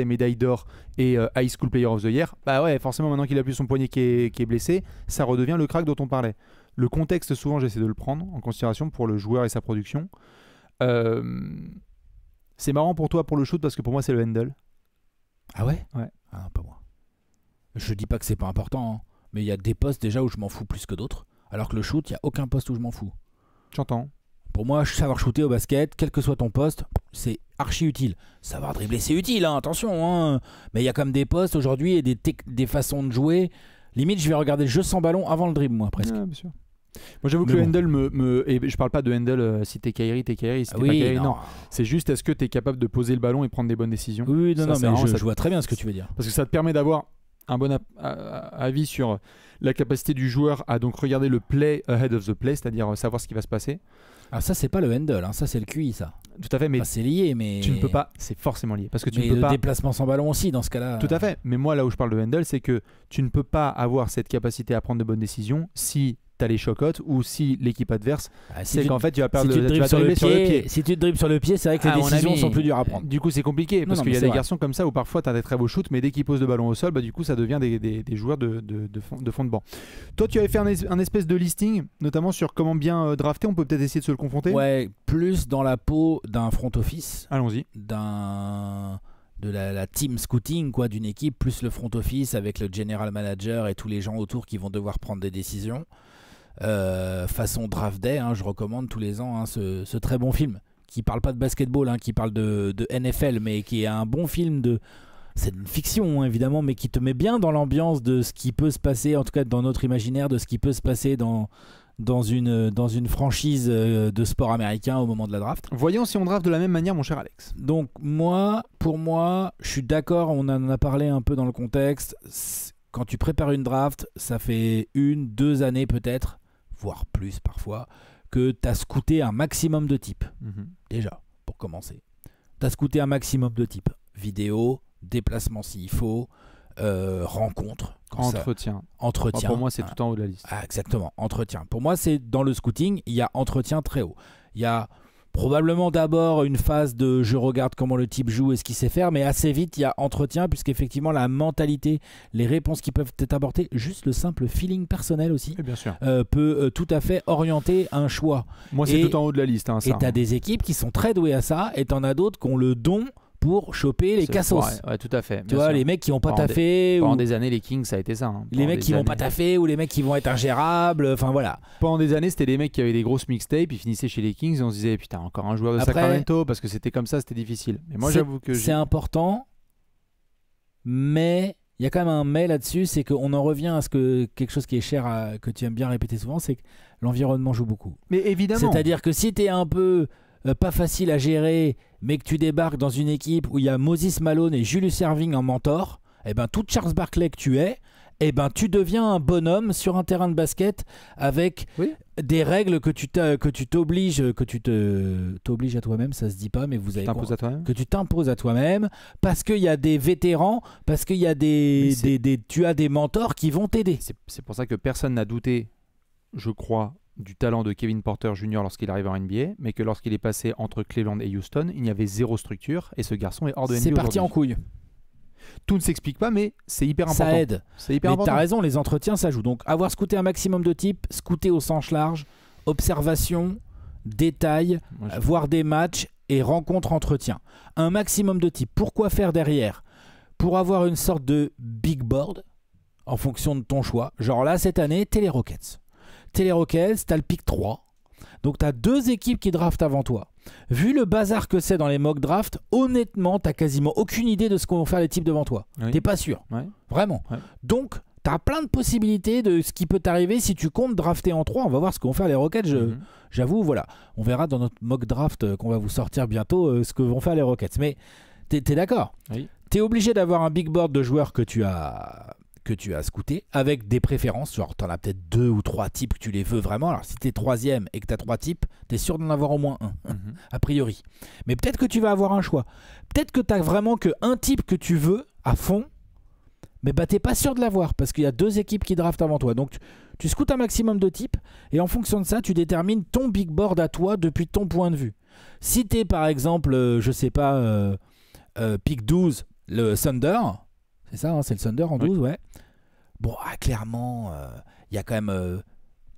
médaille d'or et High School Player of the Year, bah ouais forcément maintenant qu'il a plus son poignet qui est blessé, ça redevient le crack dont on parlait. Le contexte souvent j'essaie de le prendre en considération pour le joueur et sa production. C'est marrant pour toi pour le shoot parce que pour moi c'est le handle. Ah ouais? Ouais. Ah non, pas moi. Je dis pas que c'est pas important, hein, mais il y a des postes déjà où je m'en fous plus que d'autres, alors que le shoot, il y a aucun poste où je m'en fous. J'entends. Pour moi, savoir shooter au basket, quel que soit ton poste, c'est archi utile. Savoir dribbler, c'est utile, hein, attention. Hein. Mais il y a comme des postes aujourd'hui et des façons de jouer. Limite, je vais regarder le jeu sans ballon avant le dribble, moi, presque. Ouais, bien sûr. Moi j'avoue que le handle et je parle pas de handle si t'es Kyrie, si t'es pas Kyrie, non. C'est juste est-ce que t'es capable de poser le ballon et prendre des bonnes décisions. Oui, non, ça, mais je vois très bien ce que tu veux dire. Parce que ça te permet d'avoir un bon avis sur la capacité du joueur à donc regarder le play ahead of the play, c'est-à-dire savoir ce qui va se passer. Ah ça c'est pas le handle, hein, ça c'est le QI ça. Tout à fait, mais c'est lié, mais tu ne peux pas, c'est forcément lié parce que tu mais ne peux pas. Le déplacement sans ballon aussi dans ce cas-là. Tout à fait, mais moi là où je parle de handle, c'est que tu ne peux pas avoir cette capacité à prendre de bonnes décisions si t'as les chocottes ou si l'équipe adverse c'est qu'en fait tu vas perdre si tu te dribbles sur le pied. Si tu te dribbles sur le pied, c'est vrai que les décisions sont plus dures à prendre. Du coup c'est compliqué parce qu'il y a des garçons comme ça où parfois tu as des très beaux shoots mais dès qu'ils posent le ballon au sol, bah, du coup ça devient des joueurs de fond de banc. Toi tu avais fait un espèce de listing notamment sur comment bien drafter, on peut peut-être essayer de se le confronter. Ouais, plus dans la peau d'un front office. Allons-y. De la team scouting quoi, d'une équipe, plus le front office avec le general manager et tous les gens autour qui vont devoir prendre des décisions. Façon Draft Day, hein, je recommande tous les ans hein, ce très bon film qui parle pas de basketball, hein, qui parle de NFL, mais qui est un bon film c'est une fiction hein, évidemment, mais qui te met bien dans l'ambiance de ce qui peut se passer, en tout cas dans notre imaginaire, de ce qui peut se passer dans une franchise de sport américain au moment de la draft. Voyons si on draft de la même manière, mon cher Alex. Donc pour moi, je suis d'accord, on en a parlé un peu dans le contexte. Quand tu prépares une draft, ça fait 1-2 années peut-être, voire plus parfois, que tu as scouté un maximum de types. Déjà, pour commencer. Tu as scouté un maximum de types. Vidéo, déplacement s'il faut, rencontre. Entretien. Entretien. Pour moi, c'est tout en haut de la liste. Ah, exactement, entretien. Pour moi, c'est dans le scouting, il y a entretien très haut. Il y a probablement d'abord une phase de je regarde comment le type joue et ce qu'il sait faire, mais assez vite il y a entretien puisqu'effectivement la mentalité, les réponses qui peuvent être apportées, juste le simple feeling personnel aussi, bien sûr. peut tout à fait orienter un choix. Moi c'est tout en haut de la liste. Hein, ça, et tu as des équipes qui sont très douées à ça et tu en as d'autres qui ont le don pour choper les cassos. Ouais, tout à fait. Tu vois, sûr. Les mecs qui n'ont pas taffé. Pendant des années, les Kings, ça a été ça. Hein. Les mecs qui vont pas taffer ou les mecs qui vont être ingérables. Enfin voilà. Pendant des années, c'était les mecs qui avaient des grosses mixtapes, ils finissaient chez les Kings et on se disait putain, encore un joueur de Sacramento parce que c'était comme ça, c'était difficile. Mais moi, j'avoue que c'est important, mais il y a quand même un mais là-dessus, c'est qu'on en revient à quelque chose qui est cher, que tu aimes bien répéter souvent, c'est que l'environnement joue beaucoup. Mais évidemment. C'est-à-dire que si tu es un peu pas facile à gérer, mais que tu débarques dans une équipe où il y a Moses Malone et Julius Erving en mentor, et ben tout Charles Barkley que tu es, et ben tu deviens un bonhomme sur un terrain de basket avec des règles que tu t'obliges à toi-même, ça se dit pas, mais vous avez que tu t'imposes à toi-même parce qu'il y a des vétérans, parce qu'il y a tu as des mentors qui vont t'aider. C'est pour ça que personne n'a douté, je crois, du talent de Kevin Porter Jr. lorsqu'il arrive en NBA, mais que lorsqu'il est passé entre Cleveland et Houston, il y avait zéro structure et ce garçon est hors de NBA. C'est parti en couille. Tout ne s'explique pas, mais c'est hyper important. Ça aide. C'est hyper important. Mais t'as raison, les entretiens, ça joue. Donc, avoir scouté un maximum de types, scouter au sens large, observation, détail, voir des matchs et rencontre-entretien. Un maximum de types. Pourquoi faire derrière ? Pour avoir une sorte de big board en fonction de ton choix. Genre là, cette année, t'es les Rockets. T'es les Rockets, t'as le pick 3. Donc t'as 2 équipes qui draftent avant toi. Vu le bazar que c'est dans les mock drafts, honnêtement, t'as quasiment aucune idée de ce qu'ont faire les types devant toi. Oui. T'es pas sûr. Vraiment. Donc, t'as plein de possibilités de ce qui peut t'arriver si tu comptes drafter en 3. On va voir ce qu'ont faire les Rockets. J'avoue, voilà. On verra dans notre mock draft qu'on va vous sortir bientôt ce que vont faire les Rockets. Mais t'es d'accord ? Oui. T'es obligé d'avoir un big board de joueurs que tu as que tu as scoutés, avec des préférences. Genre, tu en as peut-être 2 ou 3 types que tu les veux vraiment. Alors, si tu es 3e et que tu as 3 types, tu es sûr d'en avoir au moins un, a priori. Mais peut-être que tu vas avoir un choix. Peut-être que tu n'as vraiment qu'un type que tu veux à fond, mais bah, tu n'es pas sûr de l'avoir parce qu'il y a 2 équipes qui draftent avant toi. Donc, tu scoutes un maximum de types et en fonction de ça, tu détermines ton big board à toi depuis ton point de vue. Si tu es par exemple, je sais pas, pick 12, le Thunder, c'est ça, hein, c'est le Thunder en 12, ouais. Bon, clairement, il y a quand même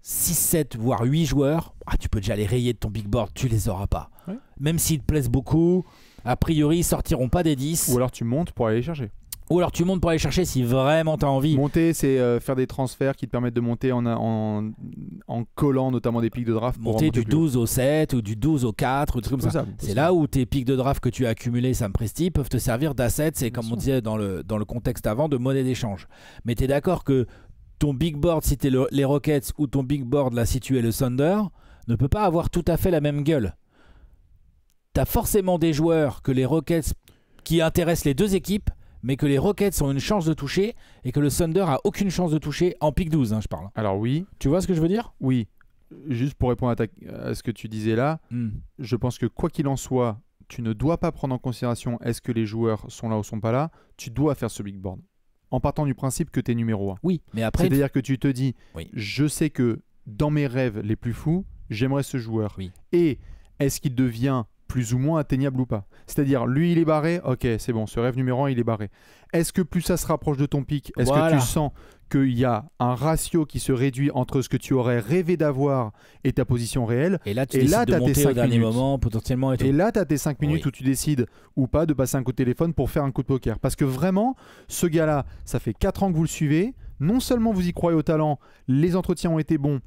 6, 7, voire 8 joueurs. Tu peux déjà les rayer de ton big board, tu les auras pas. Ouais. Même s'ils te plaisent beaucoup, a priori, ils sortiront pas des 10. Ou alors tu montes pour aller les chercher. Ou alors tu montes pour aller chercher si vraiment tu as envie. Monter, c'est faire des transferts qui te permettent de monter en collant notamment des pics de draft. Monter du 12 au 7 ou du 12 au 4 ou des trucs comme ça. C'est là où tes pics de draft que tu as accumulés, Sam Presti, peuvent te servir d'assets. C'est comme on disait dans le contexte avant, de monnaie d'échange. Mais tu es d'accord que ton big board, si tu es les Rockets, ou ton big board, là, si tu es le Thunder, ne peut pas avoir tout à fait la même gueule. Tu as forcément des joueurs que les Rockets qui intéressent les 2 équipes, mais que les Rockets ont une chance de toucher et que le Thunder a aucune chance de toucher en pick 12, je parle. Alors oui. Tu vois ce que je veux dire ? Oui. Juste pour répondre à ce que tu disais là, je pense que quoi qu'il en soit, tu ne dois pas prendre en considération est-ce que les joueurs sont là ou sont pas là, tu dois faire ce big board. En partant du principe que tu es numéro 1. Oui, mais après... C'est-à-dire que tu te dis, je sais que dans mes rêves les plus fous, j'aimerais ce joueur. Oui. Et est-ce qu'il devient plus ou moins atteignable ou pas. C'est-à-dire, lui, il est barré, ok, c'est bon, ce rêve numéro 1, il est barré. Est-ce que plus ça se rapproche de ton pic, est-ce que tu sens qu'il y a un ratio qui se réduit entre ce que tu aurais rêvé d'avoir et ta position réelle? Et là, tu décides de monter au dernier moment, potentiellement. Et là, tu as tes 5 minutes où tu décides ou pas de passer un coup de téléphone pour faire un coup de poker. Parce que vraiment, ce gars-là, ça fait 4 ans que vous le suivez. Non seulement vous y croyez au talent, les entretiens ont été bons,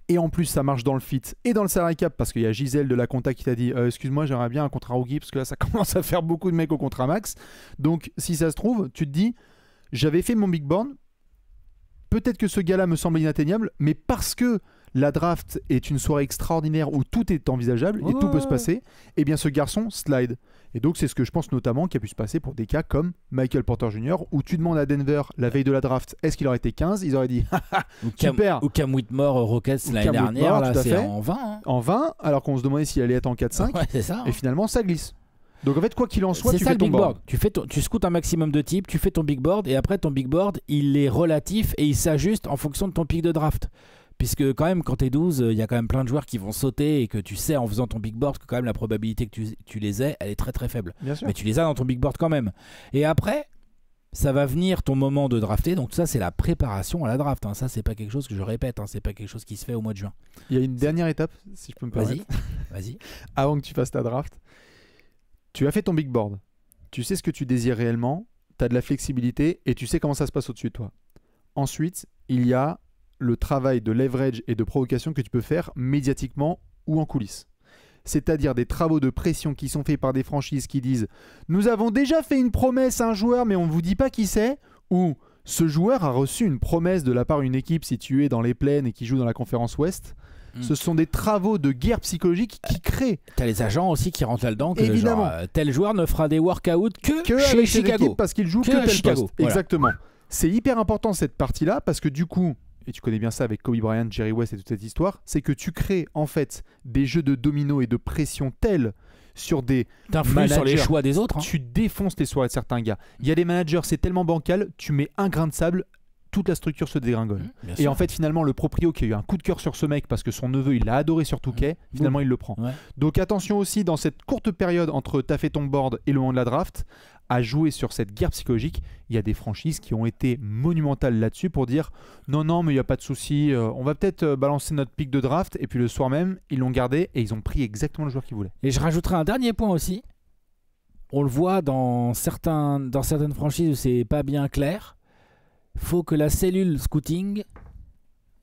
et en plus ça marche dans le fit et dans le salary cap parce qu'il y a Gisèle de la compta qui t'a dit excuse-moi, j'aimerais bien un contrat rookie parce que là ça commence à faire beaucoup de mecs au contrat max. Donc si ça se trouve, tu te dis j'avais fait mon big board, peut-être que ce gars-là me semble inatteignable, mais parce que la draft est une soirée extraordinaire où tout est envisageable et tout peut se passer, et bien ce garçon slide. Et donc c'est ce que je pense notamment qui a pu se passer pour des cas comme Michael Porter Jr. où tu demandes à Denver la veille de la draft est-ce qu'il aurait été 15, ils auraient dit super. Ou Cam Whitmore Rockets l'année dernière, là c'est en 20. Hein. En 20, alors qu'on se demandait s'il allait être en 4-5, c'est ça, hein. Et finalement ça glisse. Donc en fait quoi qu'il en soit, tu fais ton big board. Tu scoutes un maximum de types, tu fais ton big board et après ton big board il est relatif et il s'ajuste en fonction de ton pick de draft. Puisque quand même, quand tu es 12, il y a quand même plein de joueurs qui vont sauter et que tu sais en faisant ton big board que quand même la probabilité que tu les aies, elle est très très faible. Mais tu les as dans ton big board quand même. Et après, ça va venir ton moment de drafter. Donc ça, c'est la préparation à la draft. Hein. Ça, c'est pas quelque chose que je répète. Hein. C'est pas quelque chose qui se fait au mois de juin. Il y a une dernière étape, si je peux me permettre. Vas-y. Avant que tu fasses ta draft, tu as fait ton big board. Tu sais ce que tu désires réellement. Tu as de la flexibilité et tu sais comment ça se passe au-dessus de toi. Ensuite, il y a le travail de leverage et de provocation que tu peux faire médiatiquement ou en coulisses. C'est-à-dire des travaux de pression qui sont faits par des franchises qui disent « Nous avons déjà fait une promesse à un joueur, mais on ne vous dit pas qui c'est » ou « Ce joueur a reçu une promesse de la part d'une équipe située dans les plaines et qui joue dans la conférence Ouest. » Ce sont des travaux de guerre psychologique qui créent. T'as les agents aussi qui rentrent là-dedans. Évidemment. Genre, tel joueur ne fera des workouts que chez Chicago. Parce qu'il joue que tel Chicago. Poste. Voilà. Exactement. C'est hyper important cette partie-là parce que du coup... et tu connais bien ça avec Kobe Bryant, Jerry West et toute cette histoire, c'est que tu crées en fait des jeux de domino et de pression tels sur des managers, sur les choix des autres. Hein. Tu défonces les soirées de certains gars. Il y a des managers, c'est tellement bancal, tu mets un grain de sable, toute la structure se dégringole. Et en fait, finalement, le proprio qui a eu un coup de cœur sur ce mec parce que son neveu, il l'a adoré sur Touquet, finalement, il le prend. Ouais. Donc attention aussi, dans cette courte période entre t'as fait ton board et le moment de la draft, à jouer sur cette guerre psychologique. Il y a des franchises qui ont été monumentales là-dessus pour dire non, mais il n'y a pas de souci, on va peut-être balancer notre pick de draft. Et puis le soir même, ils l'ont gardé et ils ont pris exactement le joueur qu'ils voulaient. Et je rajouterai un dernier point aussi. On le voit dans certaines franchises où c'est pas bien clair. Faut que la cellule scouting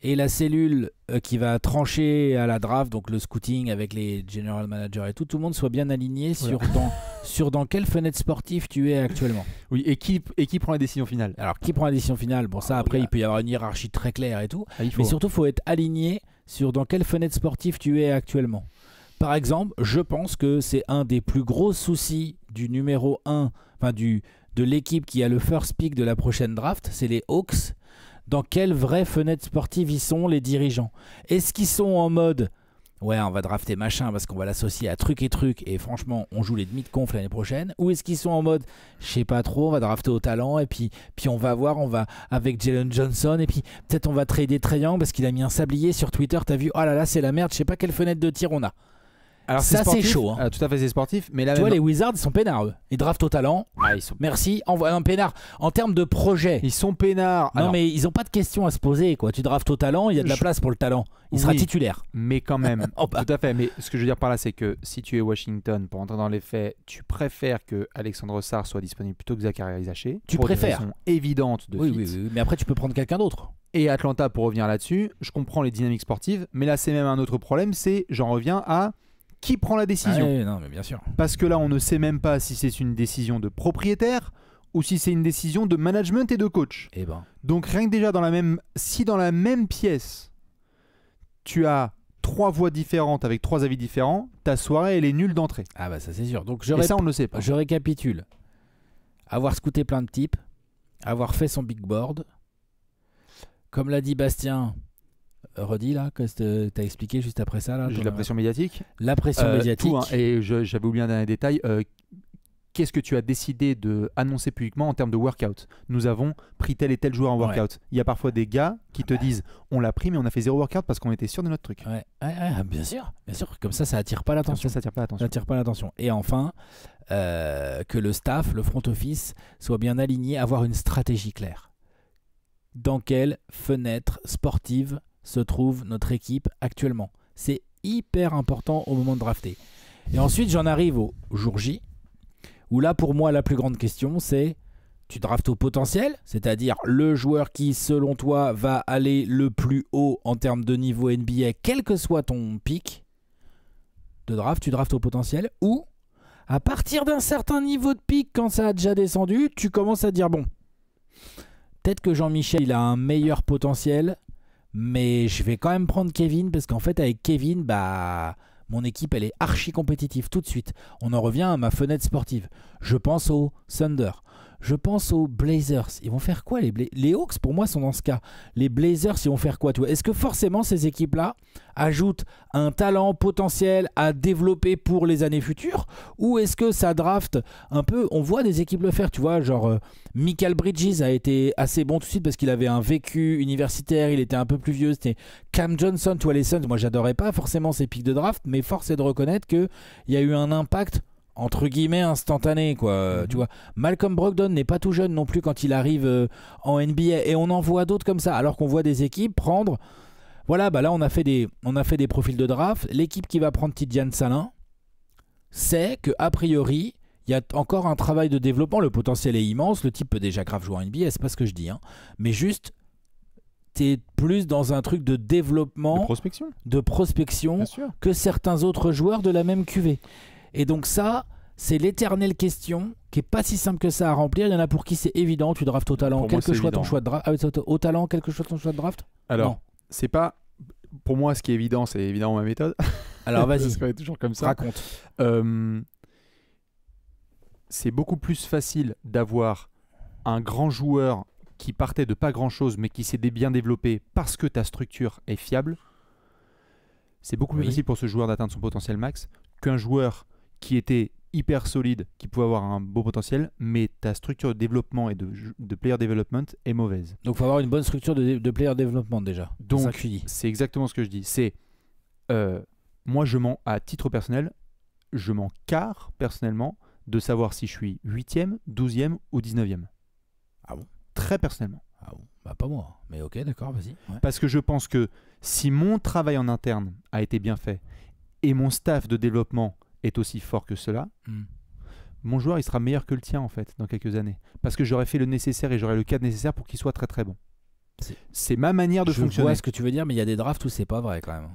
et la cellule qui va trancher à la draft, donc le scouting avec les general managers et tout le monde soit bien aligné sur dans quelle fenêtre sportive tu es actuellement. Oui, et qui prend la décision finale. Alors, qui prend la décision finale? Bon, ça, après, il peut y avoir une hiérarchie très claire et tout. Mais surtout, il faut être aligné sur dans quelle fenêtre sportive tu es actuellement. Par exemple, je pense que c'est un des plus gros soucis du numéro 1, enfin de de l'équipe qui a le first pick de la prochaine draft, c'est les Hawks. Dans quelle vraie fenêtre sportive ils sont, les dirigeants? Est-ce qu'ils sont en mode ouais, on va drafter machin parce qu'on va l'associer à truc et franchement, on joue les demi de conf l'année prochaine? Ou est-ce qu'ils sont en mode je sais pas trop, on va drafter au talent et puis on va voir, on va avec Jalen Johnson et puis peut-être on va trader Trae Young parce qu'il a mis un sablier sur Twitter, t'as vu? Oh là là, c'est la merde, je sais pas quelle fenêtre de tir on a. Alors ça, c'est chaud. Hein. Tout à fait, c'est sportif. Mais là, tu vois, les Wizards, ils sont peinards, eux. Ils draftent au talent. Ils sont... Merci. Envoie un peinard. En termes de projet. Ils sont peinards. Non, mais ils n'ont pas de questions à se poser. Quoi. Tu draftes au talent, il y a de la place pour le talent. Il sera titulaire. Mais quand même. Oh bah. Tout à fait. Mais ce que je veux dire par là, c'est que si tu es Washington, pour entrer dans les faits, tu préfères que Alexandre Sarr soit disponible plutôt que Zachary Isaché. Tu préfères. Des raisons évidentes de fit. Oui. Mais après, tu peux prendre quelqu'un d'autre. Et Atlanta, pour revenir là-dessus, je comprends les dynamiques sportives. Mais là, c'est même un autre problème. C'est, j'en reviens à... Qui prend la décision? Non, mais bien sûr. Parce que là, on ne sait même pas si c'est une décision de propriétaire ou si c'est une décision de management et de coach. Eh ben. Donc rien que déjà si dans la même pièce, tu as 3 voix différentes avec 3 avis différents, ta soirée elle est nulle d'entrée. Ah bah ça c'est sûr. Donc et ça on ne le sait pas. Je récapitule. Avoir scouté plein de types, avoir fait son big board, comme l'a dit Bastien. Redis là, qu'est-ce que tu as expliqué juste après ça là, la pression médiatique. La pression médiatique. Tout, hein, et j'avais oublié un dernier détail. Qu'est-ce que tu as décidé d'annoncer publiquement en termes de workout? Nous avons pris tel et tel joueur en workout. Ouais. Il y a parfois des gars qui te disent on l'a pris mais on a fait 0 workout parce qu'on était sûr de notre truc. Ouais, bien sûr. Comme ça attire pas l'attention. Ça attire pas l'attention. Et enfin, que le staff, le front office soit bien aligné, avoir une stratégie claire. Dans quelle fenêtre sportive se trouve notre équipe actuellement? C'est hyper important au moment de drafter. Et ensuite, j'en arrive au jour J, où là, pour moi, la plus grande question, c'est tu draftes au potentiel, c'est-à-dire le joueur qui, selon toi, va aller le plus haut en termes de niveau NBA, quel que soit ton pic de draft, tu draftes au potentiel, ou à partir d'un certain niveau de pic, quand ça a déjà descendu, tu commences à dire bon, peut-être que Jean-Michel, il a un meilleur potentiel, mais je vais quand même prendre Kevin parce qu'en fait avec Kevin, mon équipe elle est archi compétitive tout de suite. On en revient à ma fenêtre sportive. Je pense aux Thunder. Je pense aux Blazers. Ils vont faire quoi les Hawks pour moi sont dans ce cas. Les Blazers ils vont faire quoi? Est-ce que forcément ces équipes-là ajoutent un talent potentiel à développer pour les années futures? Ou est-ce que ça draft un peu? On voit des équipes le faire, tu vois, genre Mikal Bridges a été assez bon tout de suite parce qu'il avait un vécu universitaire, il était un peu plus vieux. C'était Cam Johnson, tu vois, les Suns. Moi j'adorais pas forcément ces pics de draft, mais force est de reconnaître qu'il y a eu un impact entre guillemets instantané quoi. Tu vois, Malcolm Brogdon n'est pas tout jeune non plus quand il arrive en NBA, et on en voit d'autres comme ça, alors qu'on voit des équipes prendre, voilà, là on a fait des profils de draft. L'équipe qui va prendre Tidjane Salin sait que a priori il y a encore un travail de développement, le potentiel est immense, le type peut déjà grave jouer en NBA, c'est pas ce que je dis hein. Mais juste t'es plus dans un truc de développement, de prospection que certains autres joueurs de la même cuvée. Et donc ça, c'est l'éternelle question qui est pas si simple que ça à remplir. Il y en a pour qui c'est évident, tu draftes au talent, quel que soit ton choix de draft. Au talent, quel que soit ton choix de draft. Alors, c'est pas... Pour moi, ce qui est évident, c'est évidemment ma méthode. Alors vas-y, parce qu'on est toujours comme ça. Raconte. C'est beaucoup plus facile d'avoir un grand joueur qui partait de pas grand-chose, mais qui s'est bien développé parce que ta structure est fiable. C'est beaucoup plus facile pour ce joueur d'atteindre son potentiel max qu'un joueur qui était hyper solide, qui pouvait avoir un beau potentiel, mais ta structure de développement et de player development est mauvaise. Donc il faut avoir une bonne structure de player development déjà. Donc c'est exactement ce que je dis. C'est moi à titre personnel, je m'en carre personnellement de savoir si je suis 8e, 12e ou 19e. Ah bon? Très personnellement. Ah bon? Bah pas moi, mais ok, d'accord, vas-y. Ouais. Parce que je pense que si mon travail en interne a été bien fait et mon staff de développement est aussi fort que cela, mon joueur il sera meilleur que le tien en fait dans quelques années. Parce que j'aurais fait le nécessaire et j'aurais le cadre nécessaire pour qu'il soit très très bon. C'est ma manière de fonctionner. Je vois ce que tu veux dire, mais il y a des drafts où c'est pas vrai quand même.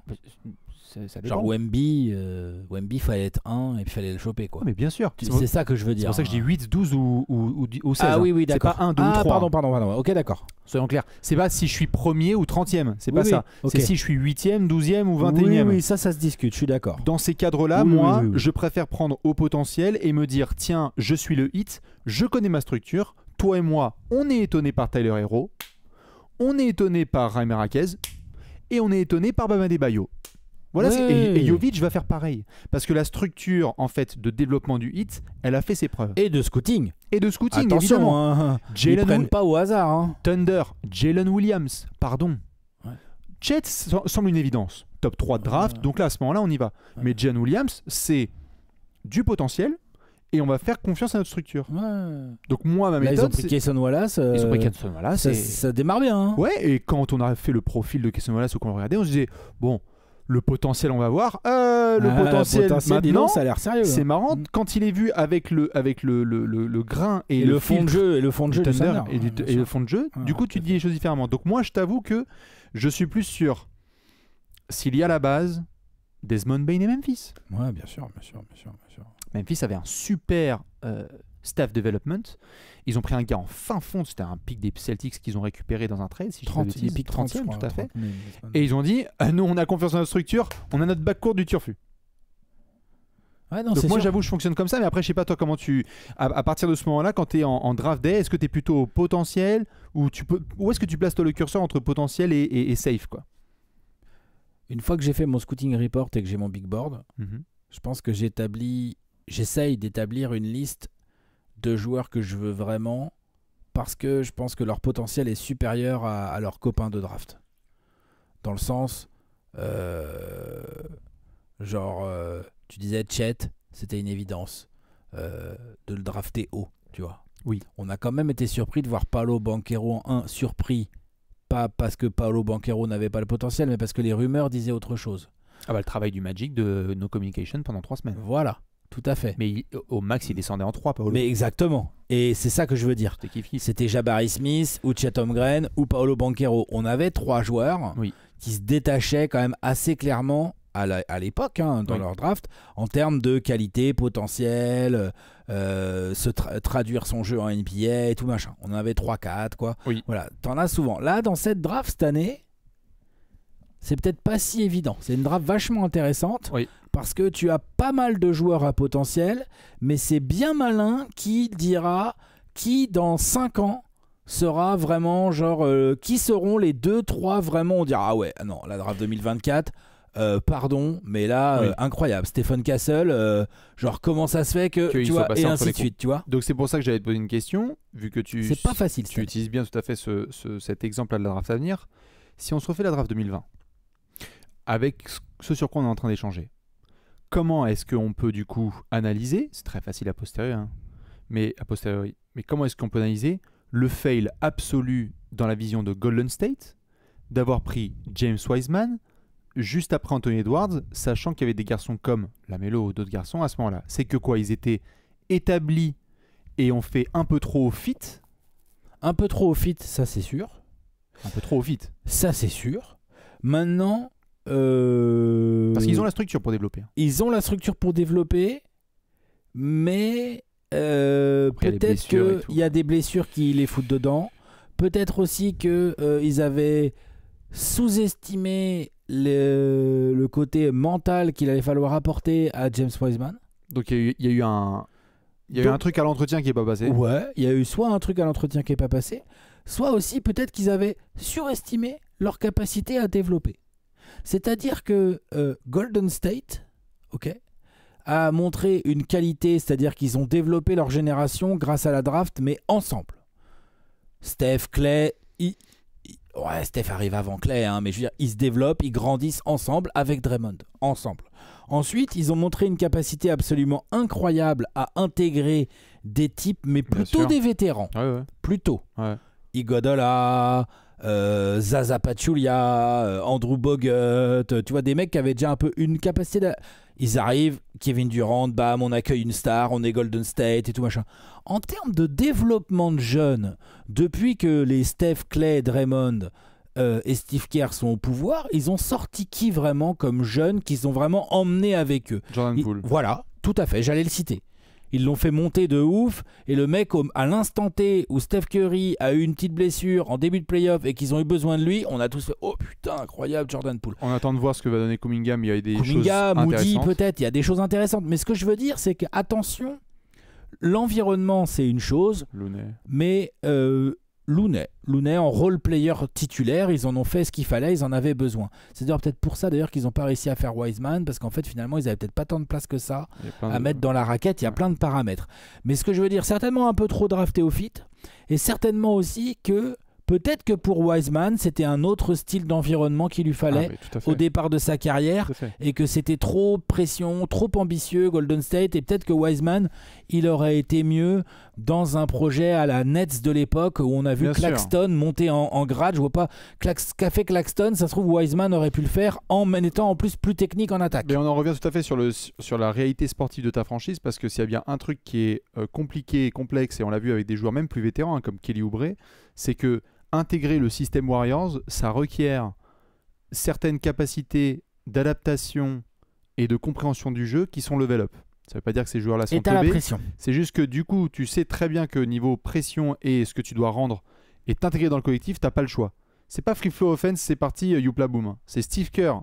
ça dépend. Genre Wemby, fallait être 1 et puis fallait le choper quoi. Oh, mais bien sûr. C'est ça que je veux dire. C'est pour ça que je dis 8, 12 ou 16. Ah oui, C'est d'accord. pas 1, 2 ou 3. Pardon. Ok, d'accord. Soyons clairs. C'est pas si je suis premier ou 30e. C'est Oui, pas ça. ok. C'est si je suis 8e, 12e ou 21e. Oui, ça se discute, je suis d'accord. Dans ces cadres-là, Oui, moi, oui. je préfère prendre au potentiel et me dire tiens, je suis le hit, je connais ma structure. Toi et moi, on est étonné par Tyler Hero, on est étonné par Jaime Raquez et on est étonné par Bam Adebayo. Voilà, Ouais. et Jovic va faire pareil. Parce que la structure en fait de développement du hit, elle a fait ses preuves. Et de scouting. Et de scouting, Attention, évidemment. hein. Ils Jalen prennent pas au hasard. Hein. Thunder, Jalen Williams, pardon. Ouais. Chet semble une évidence. Top 3 de draft, donc là à ce moment-là on y va. Ouais. Mais Jalen Williams, c'est du potentiel et on va faire confiance à notre structure. Ouais. Donc moi, ma Là, ils ont méthode, pris c'est... Cason Wallace. Ils ont pris Cason Wallace. Ça démarre bien. Hein. Ouais, et quand on a fait le profil de Cason Wallace ou qu'on le regardait, on se disait, bon, le potentiel on va voir. Le potentiel dis maintenant, donc, ça a l'air sérieux. c'est hein. marrant, quand il est vu avec le grain et, Et le fond de filtre jeu et le fond de du jeu du Thunder Thunder. et, Ouais, du- bien et sûr. le fond de jeu, Ouais, du coup tu tout te dis les choses différemment. Donc moi je t'avoue que je suis plus sur s'il y a la base Desmond Bain et Memphis. Ouais, bien sûr. Memphis avait un super staff development. Ils ont pris un gars en fin fond, c'était un pic des Celtics qu'ils ont récupéré dans un trade, si je dis pas de bêtises, il pique 30, 30e, tout à fait. 30 000, Et ils ont dit, nous on a confiance dans notre structure, on a notre backcourt du turfu. Ouais, non, Donc c'est moi sûr. j'avoue je fonctionne comme ça, mais après je sais pas toi comment tu... À partir de ce moment-là, quand tu es en draft day, est-ce que tu es plutôt au potentiel ou où est-ce que tu places toi le curseur entre potentiel et safe quoi? Une fois que j'ai fait mon scouting report et que j'ai mon big board, je pense que j'essaye d'établir une liste de joueurs que je veux vraiment parce que je pense que leur potentiel est supérieur à leurs copains de draft. Dans le sens, tu disais Chet, c'était une évidence de le drafter haut, tu vois. Oui. On a quand même été surpris de voir Paolo Banchero en 1, surpris, pas parce que Paolo Banchero n'avait pas le potentiel, mais parce que les rumeurs disaient autre chose. Ah bah le travail du Magic de No Communication pendant 3 semaines. Voilà, tout à fait. Mais au max il descendait en 3, Paolo. Mais exactement. Et c'est ça que je veux dire. C'était kiff-kiff. C'était Jabari Smith ou Chet Holmgren ou Paolo Banchero. On avait 3 joueurs Oui. qui se détachaient quand même assez clairement à l'époque, dans Oui. leur draft, en termes de qualité, potentiel, traduire son jeu en NBA et tout machin. On en avait 3-4, quoi. Oui. Voilà, t'en as souvent. Là, dans cette draft cette année, c'est peut-être pas si évident. C'est une draft vachement intéressante. Oui. Parce que tu as pas mal de joueurs à potentiel, mais c'est bien malin qui dira qui dans 5 ans sera vraiment qui seront les 2-3 vraiment on dira ah ouais, non, la draft 2024 pardon, mais là Oui. incroyable. Stephen Castle, comment ça se fait que Qu'ils tu soient vois, passés et entre ainsi les de suite, tu vois. Donc c'est pour ça que j'allais te poser une question, vu que C'est pas facile. tu utilises bien tout à fait cet exemple-là de la draft à venir. Si on se refait la draft 2020, avec ce sur quoi on est en train d'échanger, comment est-ce qu'on peut du coup analyser, c'est très facile a posteriori, mais comment est-ce qu'on peut analyser le fail absolu dans la vision de Golden State d'avoir pris James Wiseman juste après Anthony Edwards, sachant qu'il y avait des garçons comme LaMelo ou d'autres garçons à ce moment-là. C'est que quoi, ils étaient établis et ont fait un peu trop au fit. Un peu trop au fit, ça c'est sûr. Un peu trop au fit. Ça c'est sûr. Maintenant, Parce qu'ils ont la structure pour développer. Ils ont la structure pour développer, mais il y a des peut-être blessures et tout. qu'il y a des blessures qui les foutent dedans. Peut-être aussi qu'ils avaient sous-estimé le côté mental qu'il allait falloir apporter à James Wiseman. Donc il y a eu un truc à l'entretien qui n'est pas passé. Ouais, il y a eu soit un truc à l'entretien qui n'est pas passé, soit aussi peut-être qu'ils avaient surestimé leur capacité à développer. C'est-à-dire que Golden State, a montré une qualité, c'est-à-dire qu'ils ont développé leur génération grâce à la draft, mais ensemble. Steph, Clay, Steph arrive avant Clay, mais je veux dire, ils se développent, ils grandissent ensemble avec Draymond, ensemble. Ensuite, ils ont montré une capacité absolument incroyable à intégrer des types, mais plutôt sûr. des vétérans. Ouais. Plutôt. Ouais. Iguodala, Zaza Pachulia, Andrew Bogut, tu vois, des mecs qui avaient déjà un peu une capacité Ils arrivent, Kevin Durant, bam, on accueille une star, on est Golden State et tout machin. En termes de développement de jeunes, depuis que les Steph, Clay, Draymond et Steve Kerr sont au pouvoir, ils ont sorti qui vraiment comme jeunes qu'ils ont vraiment emmené avec eux? Jordan Poole. Voilà, tout à fait, j'allais le citer. Ils l'ont fait monter de ouf, et le mec, à l'instant T où Steph Curry a eu une petite blessure en début de playoff et qu'ils ont eu besoin de lui, on a tous fait oh putain, incroyable Jordan Poole. On attend de voir ce que va donner Kuminga, mais il y a des choses Kuminga, Moody intéressantes. peut-être, il y a des choses intéressantes. Mais ce que je veux dire, c'est que attention, l'environnement c'est une chose, Looney. mais Looney en role player titulaire, ils en ont fait ce qu'il fallait, ils en avaient besoin. C'est d'ailleurs peut-être pour ça d'ailleurs qu'ils n'ont pas réussi à faire Wiseman, parce qu'en fait finalement ils avaient peut-être pas tant de place que ça Il y a plein à de- mettre dans la raquette, il y a plein de paramètres. Mais ce que je veux dire, certainement un peu trop drafté au fit, et certainement aussi que peut-être que pour Wiseman, c'était un autre style d'environnement qu'il lui fallait Ah, mais tout à fait. au départ de sa carrière, Tout à fait. et que c'était trop pression, trop ambitieux Golden State, et peut-être que Wiseman, il aurait été mieux dans un projet à la Nets de l'époque où on a vu Bien sûr. Claxton monter en grade. Je vois pas ce qu'a fait Claxton, ça se trouve Wiseman aurait pu le faire en étant en plus technique en attaque. Mais on en revient tout à fait sur la réalité sportive de ta franchise, parce que s'il y a bien un truc qui est compliqué et complexe, et on l'a vu avec des joueurs même plus vétérans hein, comme Kelly Oubre, c'est que intégrer le système Warriors, ça requiert certaines capacités d'adaptation et de compréhension du jeu qui sont level up. Ça veut pas dire que ces joueurs-là sont Et t'as la teubés. pression. C'est juste que du coup, tu sais très bien que niveau pression et ce que tu dois rendre et t'intégrer dans le collectif, t'as pas le choix. C'est pas free flow offense, c'est parti youpla boom. Hein. C'est Steve Kerr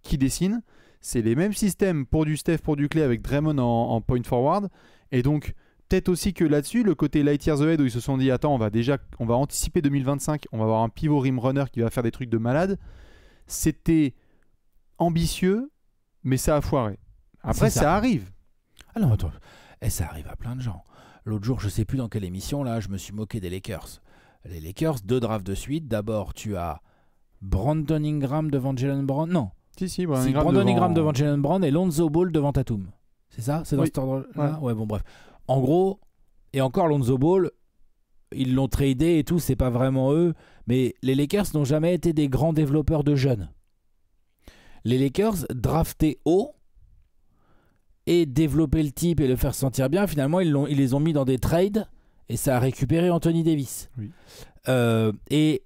qui dessine. C'est les mêmes systèmes pour du Steph, pour du Clay avec Draymond en point forward. Et donc, peut-être aussi que là-dessus, le côté light years ahead où ils se sont dit attends, on va anticiper 2025, on va avoir un pivot rim runner qui va faire des trucs de malade. C'était ambitieux, mais ça a foiré. Après, C'est ça. ça arrive. Ah non, attends. Et ça arrive à plein de gens. L'autre jour, je sais plus dans quelle émission, là, je me suis moqué des Lakers. Les Lakers, 2 drafts de suite. D'abord, tu as Brandon Ingram devant Jalen Brown. Non, Si, Brandon Ingram devant Jalen Brown et Lonzo Ball devant Tatum. C'est ça? C'est dans Oui. cet ordre-là? Ouais, bon, bref. En gros, et encore Lonzo Ball, ils l'ont tradé et tout, c'est pas vraiment eux. Mais les Lakers n'ont jamais été des grands développeurs de jeunes. Les Lakers, draftés haut et développer le type et le faire sentir bien, finalement, ils les ont mis dans des trades et ça a récupéré Anthony Davis. Oui. Et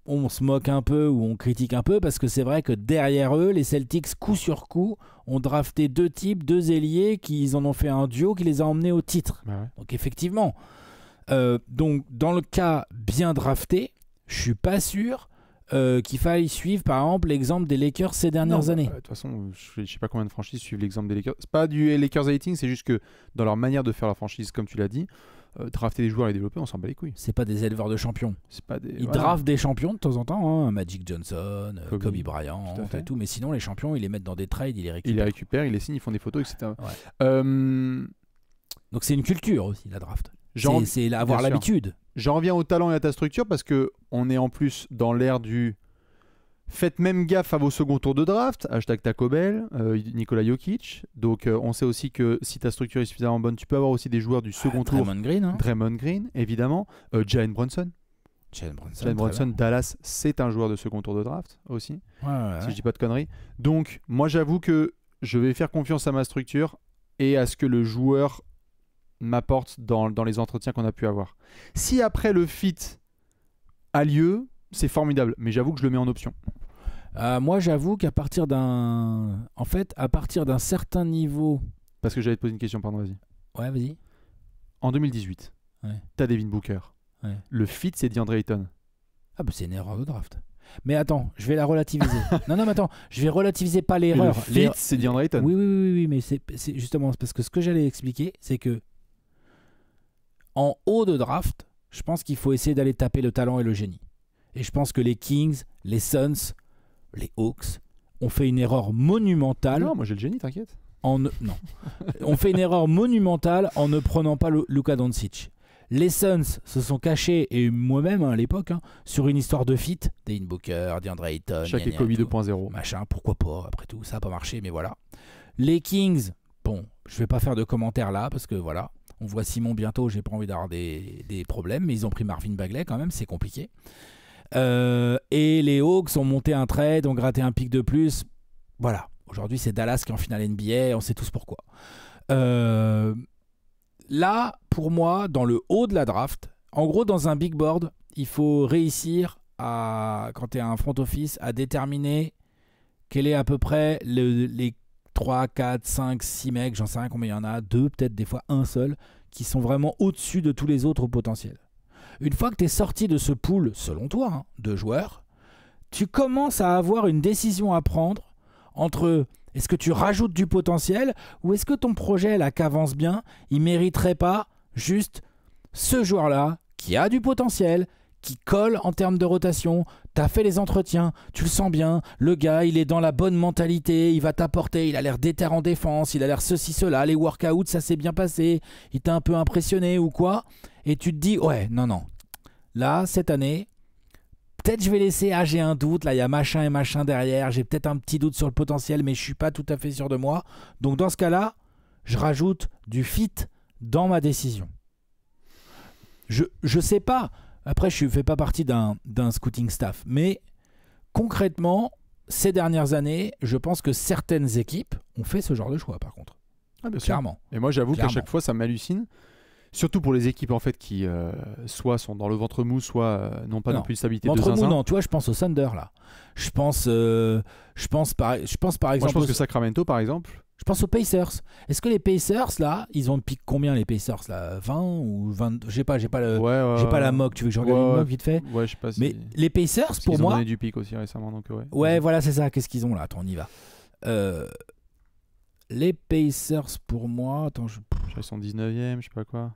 on se moque un peu ou on critique un peu parce que c'est vrai que derrière eux, les Celtics, coup sur coup, ont drafté 2 types, 2 ailiers, ils en ont fait un duo qui les a emmenés au titre. Bah ouais. Donc effectivement, donc dans le cas bien drafté, je suis pas sûr qu'il faille suivre par exemple l'exemple des Lakers ces dernières années. De toute façon, je sais pas combien de franchises suivent l'exemple des Lakers. C'est pas du Lakers hating, c'est juste que dans leur manière de faire leur franchise, comme tu l'as dit, drafter des joueurs et développer, on s'en bat les couilles. C'est pas des éleveurs de champions. C'est pas des. Ils voilà. draftent des champions de temps en temps, hein, Magic Johnson, Kobe Bryant tout à fait. et tout, mais sinon les champions, ils les mettent dans des trades, ils les Ils récupèrent. les récupèrent, ils les signent, ils font des photos, etc. Ouais. Euh, Donc c'est une culture aussi, la draft. j'en- C'est avoir bien sûr. l'habitude. J'en reviens au talent et à ta structure parce que on est en plus dans l'ère du faites même gaffe à vos seconds tours de draft, hashtag Taco Bell, Nikola Jokic. Donc on sait aussi que si ta structure est suffisamment bonne, tu peux avoir aussi des joueurs du second tour. Draymond Green, hein. Draymond Green, évidemment. Jalen Brunson. Jalen Brunson. Jalen très Brunson, bien. Dallas, c'est un joueur de second tour de draft aussi, Ouais, ouais, si ouais. je dis pas de conneries. Donc moi j'avoue que je vais faire confiance à ma structure et à ce que le joueur m'apporte dans les entretiens qu'on a pu avoir. Si après le fit a lieu, c'est formidable, mais j'avoue que je le mets en option. Moi, j'avoue qu'à partir d'un, en fait, à partir d'un certain niveau, Parce que j'allais te poser une question, pardon, vas-y. ouais, vas-y. En 2018, Ouais. t'as Devin Booker. Ouais. Le fit, c'est DeAndre Ayton. Ah bah c'est une erreur de draft. Mais attends, je vais la relativiser. non, mais attends, je vais relativiser pas Mais l'erreur. le fit, c'est DeAndre Ayton. Oui, mais c'est justement parce que ce que j'allais expliquer, c'est que en haut de draft, je pense qu'il faut essayer d'aller taper le talent et le génie. Et je pense que les Kings, les Suns, les Hawks ont fait une erreur monumentale Non, moi j'ai le génie, t'inquiète. non. On fait une erreur monumentale en ne prenant pas Luka Doncic. Les Suns se sont cachés, et moi-même à l'époque, hein, sur une histoire de fit. Devin Booker, DeAndre Ayton, Shaq gna, et gna, Kobe tout. 2.0. Machin, pourquoi pas, après tout, ça n'a pas marché, mais voilà. Les Kings, bon, je vais pas faire de commentaires là, parce que voilà, on voit Simon bientôt, j'ai pas envie d'avoir des problèmes, mais ils ont pris Marvin Bagley quand même, c'est compliqué. Et les Hawks ont monté un trade, ont gratté un pic de plus. Voilà, aujourd'hui c'est Dallas qui est en finale NBA, on sait tous pourquoi. Là, pour moi, dans le haut de la draft, en gros, dans un big board, il faut réussir quand tu es un front office, à déterminer quel est à peu près les 3, 4, 5, 6 mecs, j'en sais rien combien il y en a, 2, peut-être des fois un seul, qui sont vraiment au-dessus de tous les autres au potentiel. Une fois que tu es sorti de ce pool, selon toi, hein, de joueurs, tu commences à avoir une décision à prendre entre est-ce que tu rajoutes du potentiel ou est-ce que ton projet, là, qu'avance bien, il mériterait pas juste ce joueur-là qui a du potentiel, qui colle en termes de rotation, t'as fait les entretiens, tu le sens bien, le gars il est dans la bonne mentalité, il va t'apporter, il a l'air déter en défense, il a l'air ceci, cela, les workouts ça s'est bien passé, il t'a un peu impressionné ou quoi, et tu te dis ouais, non, là cette année, peut-être je vais laisser, j'ai un doute, là il y a machin et machin derrière, j'ai peut-être un petit doute sur le potentiel mais je suis pas tout à fait sûr de moi, donc dans ce cas-là, je rajoute du fit dans ma décision. Je sais pas. Après, je ne fais pas partie d'un scouting staff. Mais concrètement, ces dernières années, je pense que certaines équipes ont fait ce genre de choix, par contre. Ah, bien sûr. Clairement. Et moi, j'avoue qu'à Clairement. chaque fois, ça m'hallucine. Surtout pour les équipes en fait qui soit sont dans le ventre mou, soit n'ont pas non plus de stabilité de Ventre mou, zinzin. non. Tu vois, je pense au Thunder, là. Je pense par exemple... Moi, je pense que Sacramento, par exemple... Je pense aux Pacers. Est-ce que les Pacers, là, ils ont piqué combien, les Pacers, là 20 ou 20... Je sais pas, j'ai pas la mock. Tu veux que je regarde une mock vite fait? Ouais, je sais pas si... Mais les Pacers, pour ils ont moi... donné du pic aussi récemment, donc ouais. Ouais, voilà, c'est ça. Qu'est-ce qu'ils ont, là? Attends, on y va. Les Pacers, pour moi... Attends, Ils sont 19e, je sais pas quoi.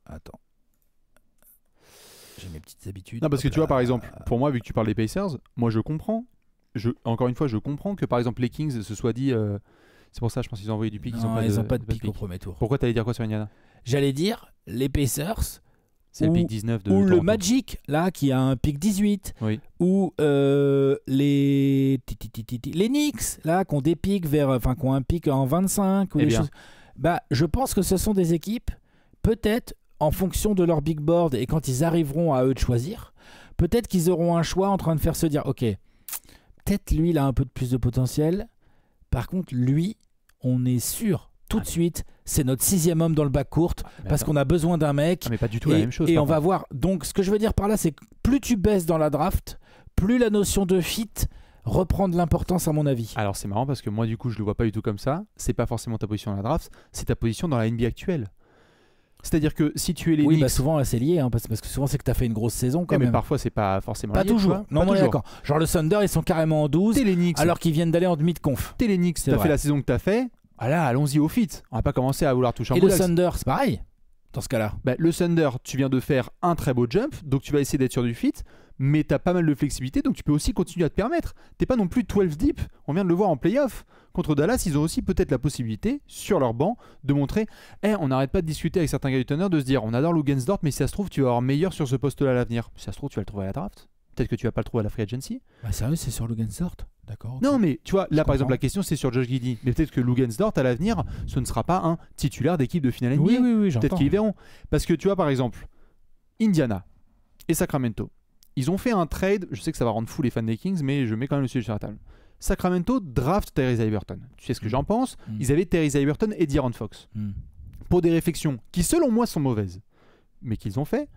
Attends. J'ai mes petites habitudes. Non, parce que Hop tu vois, là. par exemple, pour moi, vu que tu parles des Pacers, moi, je comprends. Encore une fois, je comprends que, par exemple, les Kings se soient dit... C'est pour ça, je pense qu'ils ont envoyé du pic. Non, ils ont pas de pic au premier tour. Pourquoi t'allais dire quoi sur Indiana? J'allais dire, les Pacers... C'est le pic 19 de ou le Toronto. Magic, là, qui a un pic 18. Oui. Ou les Knicks, là, qui ont des pics qui ont un pic en 25. Ou Eh des bien. choses. Bah, je pense que ce sont des équipes, peut-être, en fonction de leur big board et quand ils arriveront à eux de choisir, peut-être qu'ils auront un choix en train de faire se dire, ok, peut-être lui, il a un peu de plus de potentiel. Par contre, lui, on est sûr, tout de suite, c'est notre 6e homme dans le backcourt parce qu'on a besoin d'un mec. Mais pas du tout la même chose. Et par on va contre. voir. Donc, ce que je veux dire par là, c'est que plus tu baisses dans la draft, plus la notion de fit reprend de l'importance, à mon avis. Alors, c'est marrant parce que moi, du coup, je le vois pas du tout comme ça. C'est pas forcément ta position dans la draft, c'est ta position dans la NBA actuelle. C'est-à-dire que si tu es les Oui, Knicks... bah souvent, là, c'est lié, hein, parce que souvent, c'est que tu as fait une grosse saison quand mais même. parfois, c'est pas forcément Pas lié, tu toujours. vois. Non, Pas moi, toujours. d'accord. Genre, le Thunder, ils sont carrément en 12, T'es les Knicks. alors qu'ils viennent d'aller en demi-de-conf. T'es les Knicks. C'est T'as vrai. fait la saison que t'as fait. Voilà, allons-y au fit. On va pas commencer à vouloir toucher un Et le bout d'axe. Thunder, c'est pareil, dans ce cas-là. Bah, le Thunder, tu viens de faire un très beau jump, donc tu vas essayer d'être sur du fit, mais tu as pas mal de flexibilité, donc tu peux aussi continuer à te permettre. T'es pas non plus 12 deep, on vient de le voir en playoff. Contre Dallas, ils ont aussi peut-être la possibilité, sur leur banc, de montrer on n'arrête pas de discuter avec certains gars du Thunder, de se dire on adore Lugensdort, mais si ça se trouve, tu vas avoir meilleur sur ce poste-là à l'avenir. Si ça se trouve, tu vas le trouver à la draft. Peut-être que tu vas pas le trouver à la free agency. Bah, sérieux, c'est sur Lugensdort. D'accord. ok. Non, mais tu vois, là par exemple, comprends. la question c'est sur Josh Giddey. Mais peut-être que Lugensdort, à l'avenir, ce ne sera pas un titulaire d'équipe de finale NBA. Oui, j'entends. Peut-être qu'ils verront. Parce que tu vois, par exemple, Indiana et Sacramento, ils ont fait un trade. Je sais que ça va rendre fou les fans des Kings, mais je mets quand même le sujet sur la table. Sacramento draft Tyrese Haliburton. Tu sais ce que j'en pense? Ils avaient Tyrese Haliburton et De'Aaron Fox. Pour des réflexions qui, selon moi, sont mauvaises, mais qu'ils ont fait,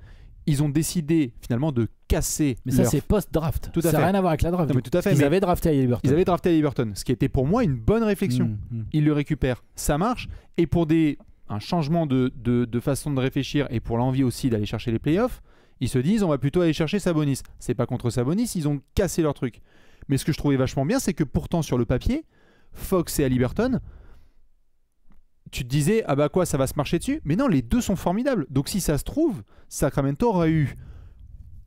ils ont décidé finalement de casser. Mais ça, leur... c'est post-draft. Tout à ça fait. n'a rien à voir avec la draft. Non, mais tout à fait. Ils mais avaient drafté Haliburton. Ils avaient drafté Haliburton, ce qui était pour moi une bonne réflexion. Ils le récupèrent, ça marche. Et pour un changement de façon de réfléchir et pour l'envie aussi d'aller chercher les playoffs, ils se disent on va plutôt aller chercher Sabonis. C'est pas contre Sabonis, ils ont cassé leur truc. Mais ce que je trouvais vachement bien, c'est que pourtant sur le papier, Fox et Haliburton, tu te disais ah bah quoi, ça va se marcher dessus. Mais non, les deux sont formidables. Donc si ça se trouve, Sacramento aura eu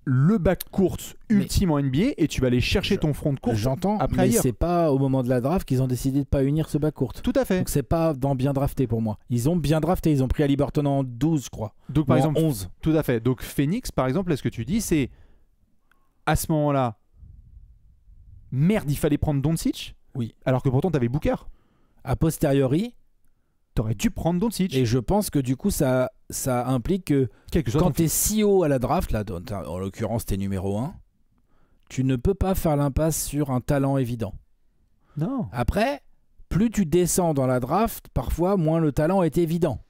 le backcourt ultime en NBA et tu vas aller chercher ton front de court. J'entends, après mais ailleurs. c'est pas au moment de la draft qu'ils ont décidé de pas unir ce backcourt. Tout à fait. Donc c'est pas dans bien drafté pour moi. Ils ont bien drafté, ils ont pris Haliburton en 12, je crois. Donc par Ou en exemple, 11. tout à fait. Donc Phoenix, par exemple, là, ce que tu dis, c'est à ce moment-là, merde, il fallait prendre Doncic. Oui. Alors que pourtant, t'avais Booker. A posteriori, T'aurais dû prendre Doncic. et je pense que du coup ça implique que Quelque chose. quand t'es si haut à la draft, là, en l'occurrence t'es numéro 1, tu ne peux pas faire l'impasse sur un talent évident. Non. Après, plus tu descends dans la draft, parfois moins le talent est évident.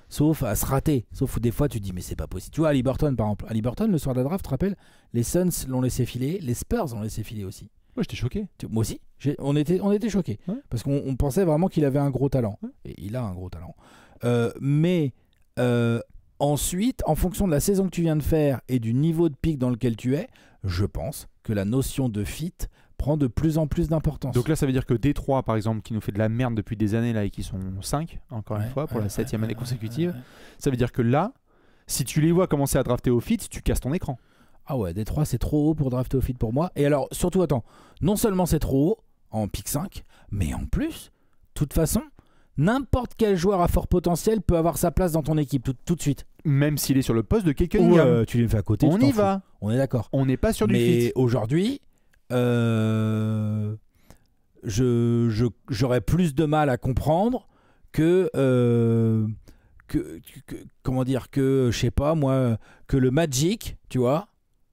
sauf à se rater. Sauf où des fois tu te dis mais c'est pas possible. Tu vois, Haliburton par exemple. Haliburton, le soir de la draft, tu te rappelles, les Suns l'ont laissé filer, les Spurs l'ont laissé filer aussi. Moi, j'étais choqué. Moi aussi, on était choqués. Ouais. Parce qu'on pensait vraiment qu'il avait un gros talent. Ouais. Et il a un gros talent. Mais ensuite, en fonction de la saison que tu viens de faire et du niveau de pic dans lequel tu es, je pense que la notion de fit prend de plus en plus d'importance. Donc là, ça veut dire que Détroit, par exemple, qui nous fait de la merde depuis des années là et qui sont 5, encore une fois, pour la 7e année consécutive, ça veut dire que là, si tu les vois commencer à drafter au fit, tu casses ton écran. Ah ouais, Détroit, c'est trop haut pour drafter au fit pour moi. Et alors, surtout, attends, non seulement c'est trop haut, en pick 5, mais en plus, de toute façon, n'importe quel joueur à fort potentiel peut avoir sa place dans ton équipe tout de suite. Même s'il est sur le poste de Cade Cunningham. Tu les fais à côté, on tu y t'en va. fous. On est d'accord. On n'est pas sur du Mais fit. aujourd'hui, j'aurais plus de mal à comprendre que comment dire, que je sais pas moi, que le Magic, tu vois,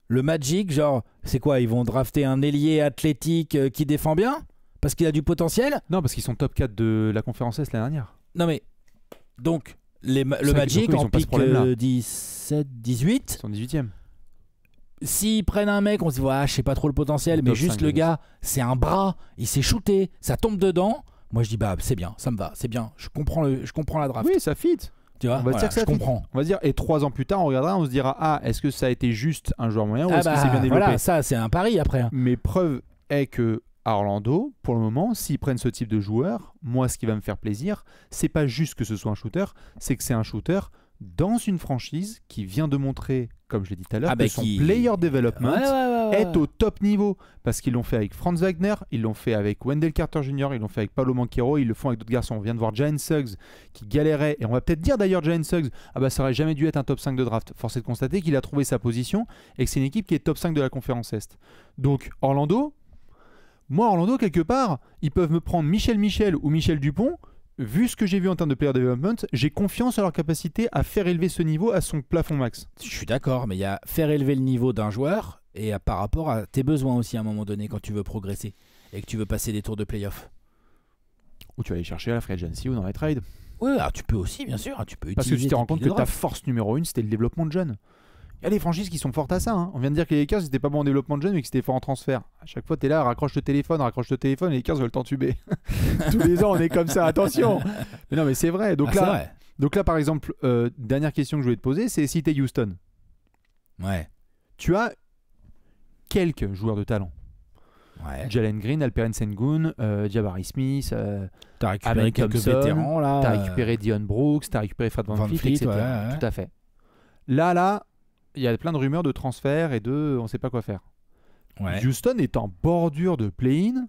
le Magic, genre, c'est quoi, ils vont drafter un ailier athlétique qui défend bien parce qu'il a du potentiel? Non, parce qu'ils sont top 4 de la conférence Est l'année dernière. Non mais donc le vrai Magic que, ils en ont pas ce pick problème-là. 17, Ils 18. sont 18e. S'ils prennent un mec, on se dit, ouais, je sais pas trop le potentiel, mais Top juste 5, le gars, c'est un bras, il s'est shooté, ça tombe dedans. Moi, je dis, bah, c'est bien, ça me va, c'est bien. Je comprends la draft. Oui, ça fit. Tu vois, on va dire que ça je fit. comprends. On va dire, et 3 ans plus tard, on regardera, on se dira, ah, est-ce que ça a été juste un joueur moyen ou est-ce que c'est bien développé? Voilà, ça, c'est un pari après. Mais preuve est que à Orlando, pour le moment, s'ils prennent ce type de joueur, moi, ce qui va me faire plaisir, c'est pas juste que ce soit un shooter, c'est que c'est un shooter dans une franchise qui vient de montrer, comme je l'ai dit tout à l'heure, que son player development est au top niveau. Parce qu'ils l'ont fait avec Franz Wagner, ils l'ont fait avec Wendell Carter Jr., ils l'ont fait avec Paolo Banchero, ils le font avec d'autres garçons. On vient de voir Jalen Suggs qui galérait, et on va peut-être dire d'ailleurs Jalen Suggs, ah bah ça aurait jamais dû être un top 5 de draft. Force est de constater qu'il a trouvé sa position et que c'est une équipe qui est top 5 de la conférence Est. Donc Orlando, quelque part, ils peuvent me prendre Michel ou Michel Dupont. Vu ce que j'ai vu en termes de player development, j'ai confiance en leur capacité à faire élever ce niveau à son plafond max. Je suis d'accord, mais il y a faire élever le niveau d'un joueur et par rapport à tes besoins aussi à un moment donné quand tu veux progresser et que tu veux passer des tours de playoff. Ou tu vas aller chercher à la free agency ou dans les trades. Oui, alors tu peux aussi, bien sûr. Tu peux Parce que tu te rends compte que ta draft. force numéro 1, c'était le développement de jeunes. Il y a des franchises qui sont fortes à ça. Hein. On vient de dire que les Lakers n'étaient pas bons en développement de jeunes, mais qu'ils étaient forts en transfert. À chaque fois, tu es là, raccroche le téléphone, et les Lakers veulent t'entuber. Tous les ans, on est comme ça, attention. Mais non, mais c'est vrai. Donc, là, par exemple, dernière question que je voulais te poser, c'est si tu es Houston. Ouais. Tu as quelques joueurs de talent. Ouais. Jalen Green, Alperen Sengun, Jabari Smith, T'as récupéré Amen quelques Thompson, vétérans là. t'as récupéré Dion Brooks, t'as récupéré Fred VanVleet, etc. Ouais. Tout à fait. Là, il y a plein de rumeurs de transfert et de on sait pas quoi faire. Ouais. Houston est en bordure de play-in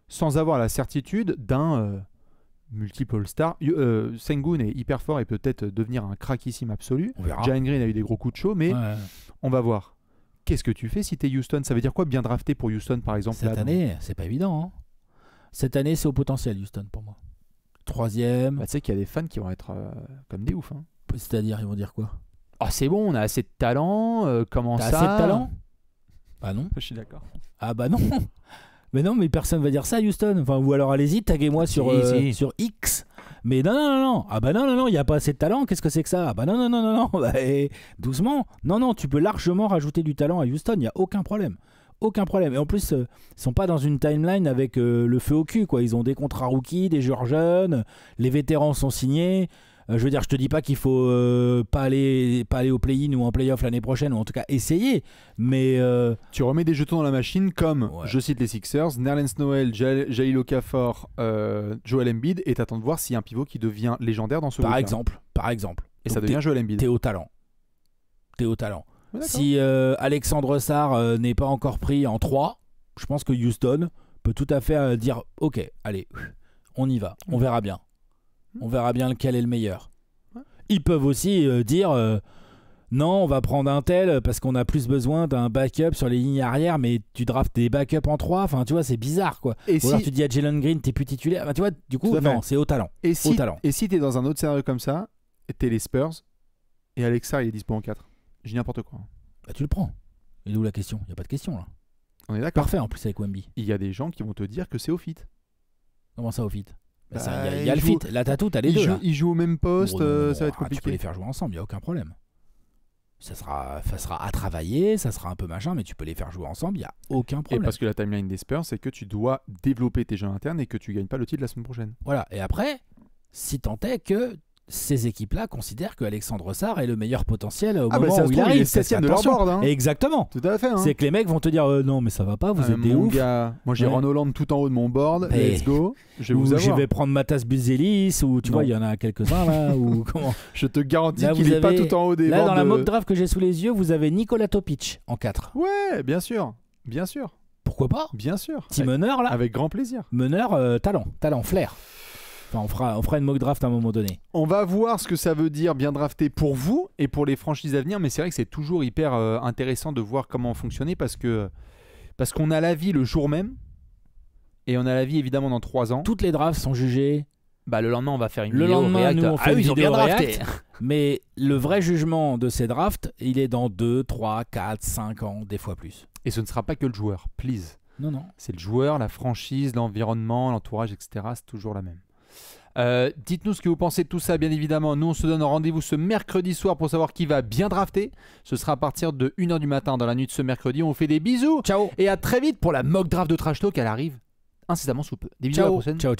sans avoir la certitude d'un multiple star. Sengun est hyper fort et peut-être devenir un crackissime absolu. On verra. Jalen Green a eu des gros coups de chaud, mais on va voir. Qu'est-ce que tu fais si t'es Houston? Ça veut dire quoi bien drafté pour Houston par exemple? Cette année, c'est pas évident. Hein. Cette année, c'est au potentiel Houston pour moi. 3e. Bah, tu sais qu'il y a des fans qui vont être comme des oufs. Hein. C'est-à-dire, ils vont dire quoi? Ah, c'est bon, on a assez de talent. Comment ça? T'as assez de talent? Bah non. Je suis d'accord. Ah bah non. Mais non, mais personne va dire ça à Houston. Enfin, ou alors allez-y, taguez-moi sur X. Mais non. Ah bah non, il n'y a pas assez de talent. Qu'est-ce que c'est que ça? Ah bah non. Bah, doucement. Non, tu peux largement rajouter du talent à Houston. Il n'y a aucun problème. Aucun problème. Et en plus, ils sont pas dans une timeline avec le feu au cul, quoi. Ils ont des contrats rookies, des joueurs jeunes. Les vétérans sont signés. Je veux dire, je te dis pas qu'il faut pas aller au play-in ou en play-off l'année prochaine, ou en tout cas essayer. Mais tu remets des jetons dans la machine comme, je cite les Sixers, Nerlens Noel, Jahlil Okafor, Joel Embiid, et t'attends de voir s'il y a un pivot qui devient légendaire dans ce groupe. Par exemple. Et donc ça devient Joel Embiid. T'es au talent. Ouais, si Alexandre Sarr n'est pas encore pris en 3, je pense que Houston peut tout à fait dire ok, allez, on y va, on verra bien. On verra bien lequel est le meilleur. Ils peuvent aussi dire non, on va prendre un tel parce qu'on a plus besoin d'un backup sur les lignes arrière, mais tu draftes des backups en 3. Enfin, tu vois, c'est bizarre, quoi. Ou alors tu dis à Jalen Green, t'es plus titulaire. Enfin, tu vois, du coup, non, c'est au talent. Et si t'es dans un autre scénario comme ça, t'es les Spurs et Alexa, il est dispo en 4. Je dis n'importe quoi. Bah, tu le prends. Et où la question? Il n'y a pas de question, là. On est d'accord. Parfait, en plus, avec Wemby. Il y a des gens qui vont te dire que c'est au fit. Comment ça, au fit? Il y a le fit. Là, t'as tout, t'as les deux. Ils jouent au même poste, ça va être Tu peux compliqué. les faire jouer ensemble, il n'y a aucun problème. Ça sera à travailler, ça sera un peu machin, mais tu peux les faire jouer ensemble, il n'y a aucun Et problème. parce que la timeline des Spurs, c'est que tu dois développer tes jeux internes et que tu gagnes pas le titre la semaine prochaine. Voilà, et après, si tant est que ces équipes-là considèrent que Alexandre Sarr est le meilleur potentiel au moment ça se où il trouve, arrive. est 7ème de leur Attention. board. Hein. Exactement. Tout à fait. Hein. C'est que les mecs vont te dire non mais ça va pas, vous êtes des mon ouf. gars, moi j'ai Ouais. Ron Holland tout en haut de mon board, Et- let's go. Je vais Ou vous je avoir. vais prendre Matas Buzelis, ou tu Non. vois, il y en a quelques-uns là, ou comment. Je te garantis Là, qu'il vous est pas avez- tout en haut des Là, boards. dans la de- mock draft que j'ai sous les yeux, vous avez Nikola Topic en 4. Ouais, bien sûr. Bien sûr. Pourquoi pas? Bien sûr. Petit meneur là. Avec grand plaisir. Meneur, talent, flair. Enfin, on fera une mock draft à un moment donné. On va voir ce que ça veut dire bien drafté pour vous et pour les franchises à venir, mais c'est vrai que c'est toujours hyper intéressant de voir comment fonctionner parce qu'on a l'avis le jour même et on a l'avis évidemment dans 3 ans. Toutes les drafts sont jugées. Le lendemain on va faire une Le vidéo lendemain, React. nous, on fait une ils ont vidéo bien drafté. React. Mais le vrai jugement de ces drafts, il est dans 2, 3, 4, 5 ans, des fois plus. Et ce ne sera pas que le joueur, please. Non. C'est le joueur, la franchise, l'environnement, l'entourage, etc. C'est toujours la même. Dites-nous ce que vous pensez de tout ça, bien évidemment. Nous, on se donne rendez-vous ce mercredi soir pour savoir qui va bien drafter. Ce sera à partir de 1h du matin dans la nuit de ce mercredi. On vous fait des bisous. Ciao. Et à très vite pour la mock draft de Trash Talk. Elle arrive incessamment sous peu. Des bisous à la prochaine. Ciao.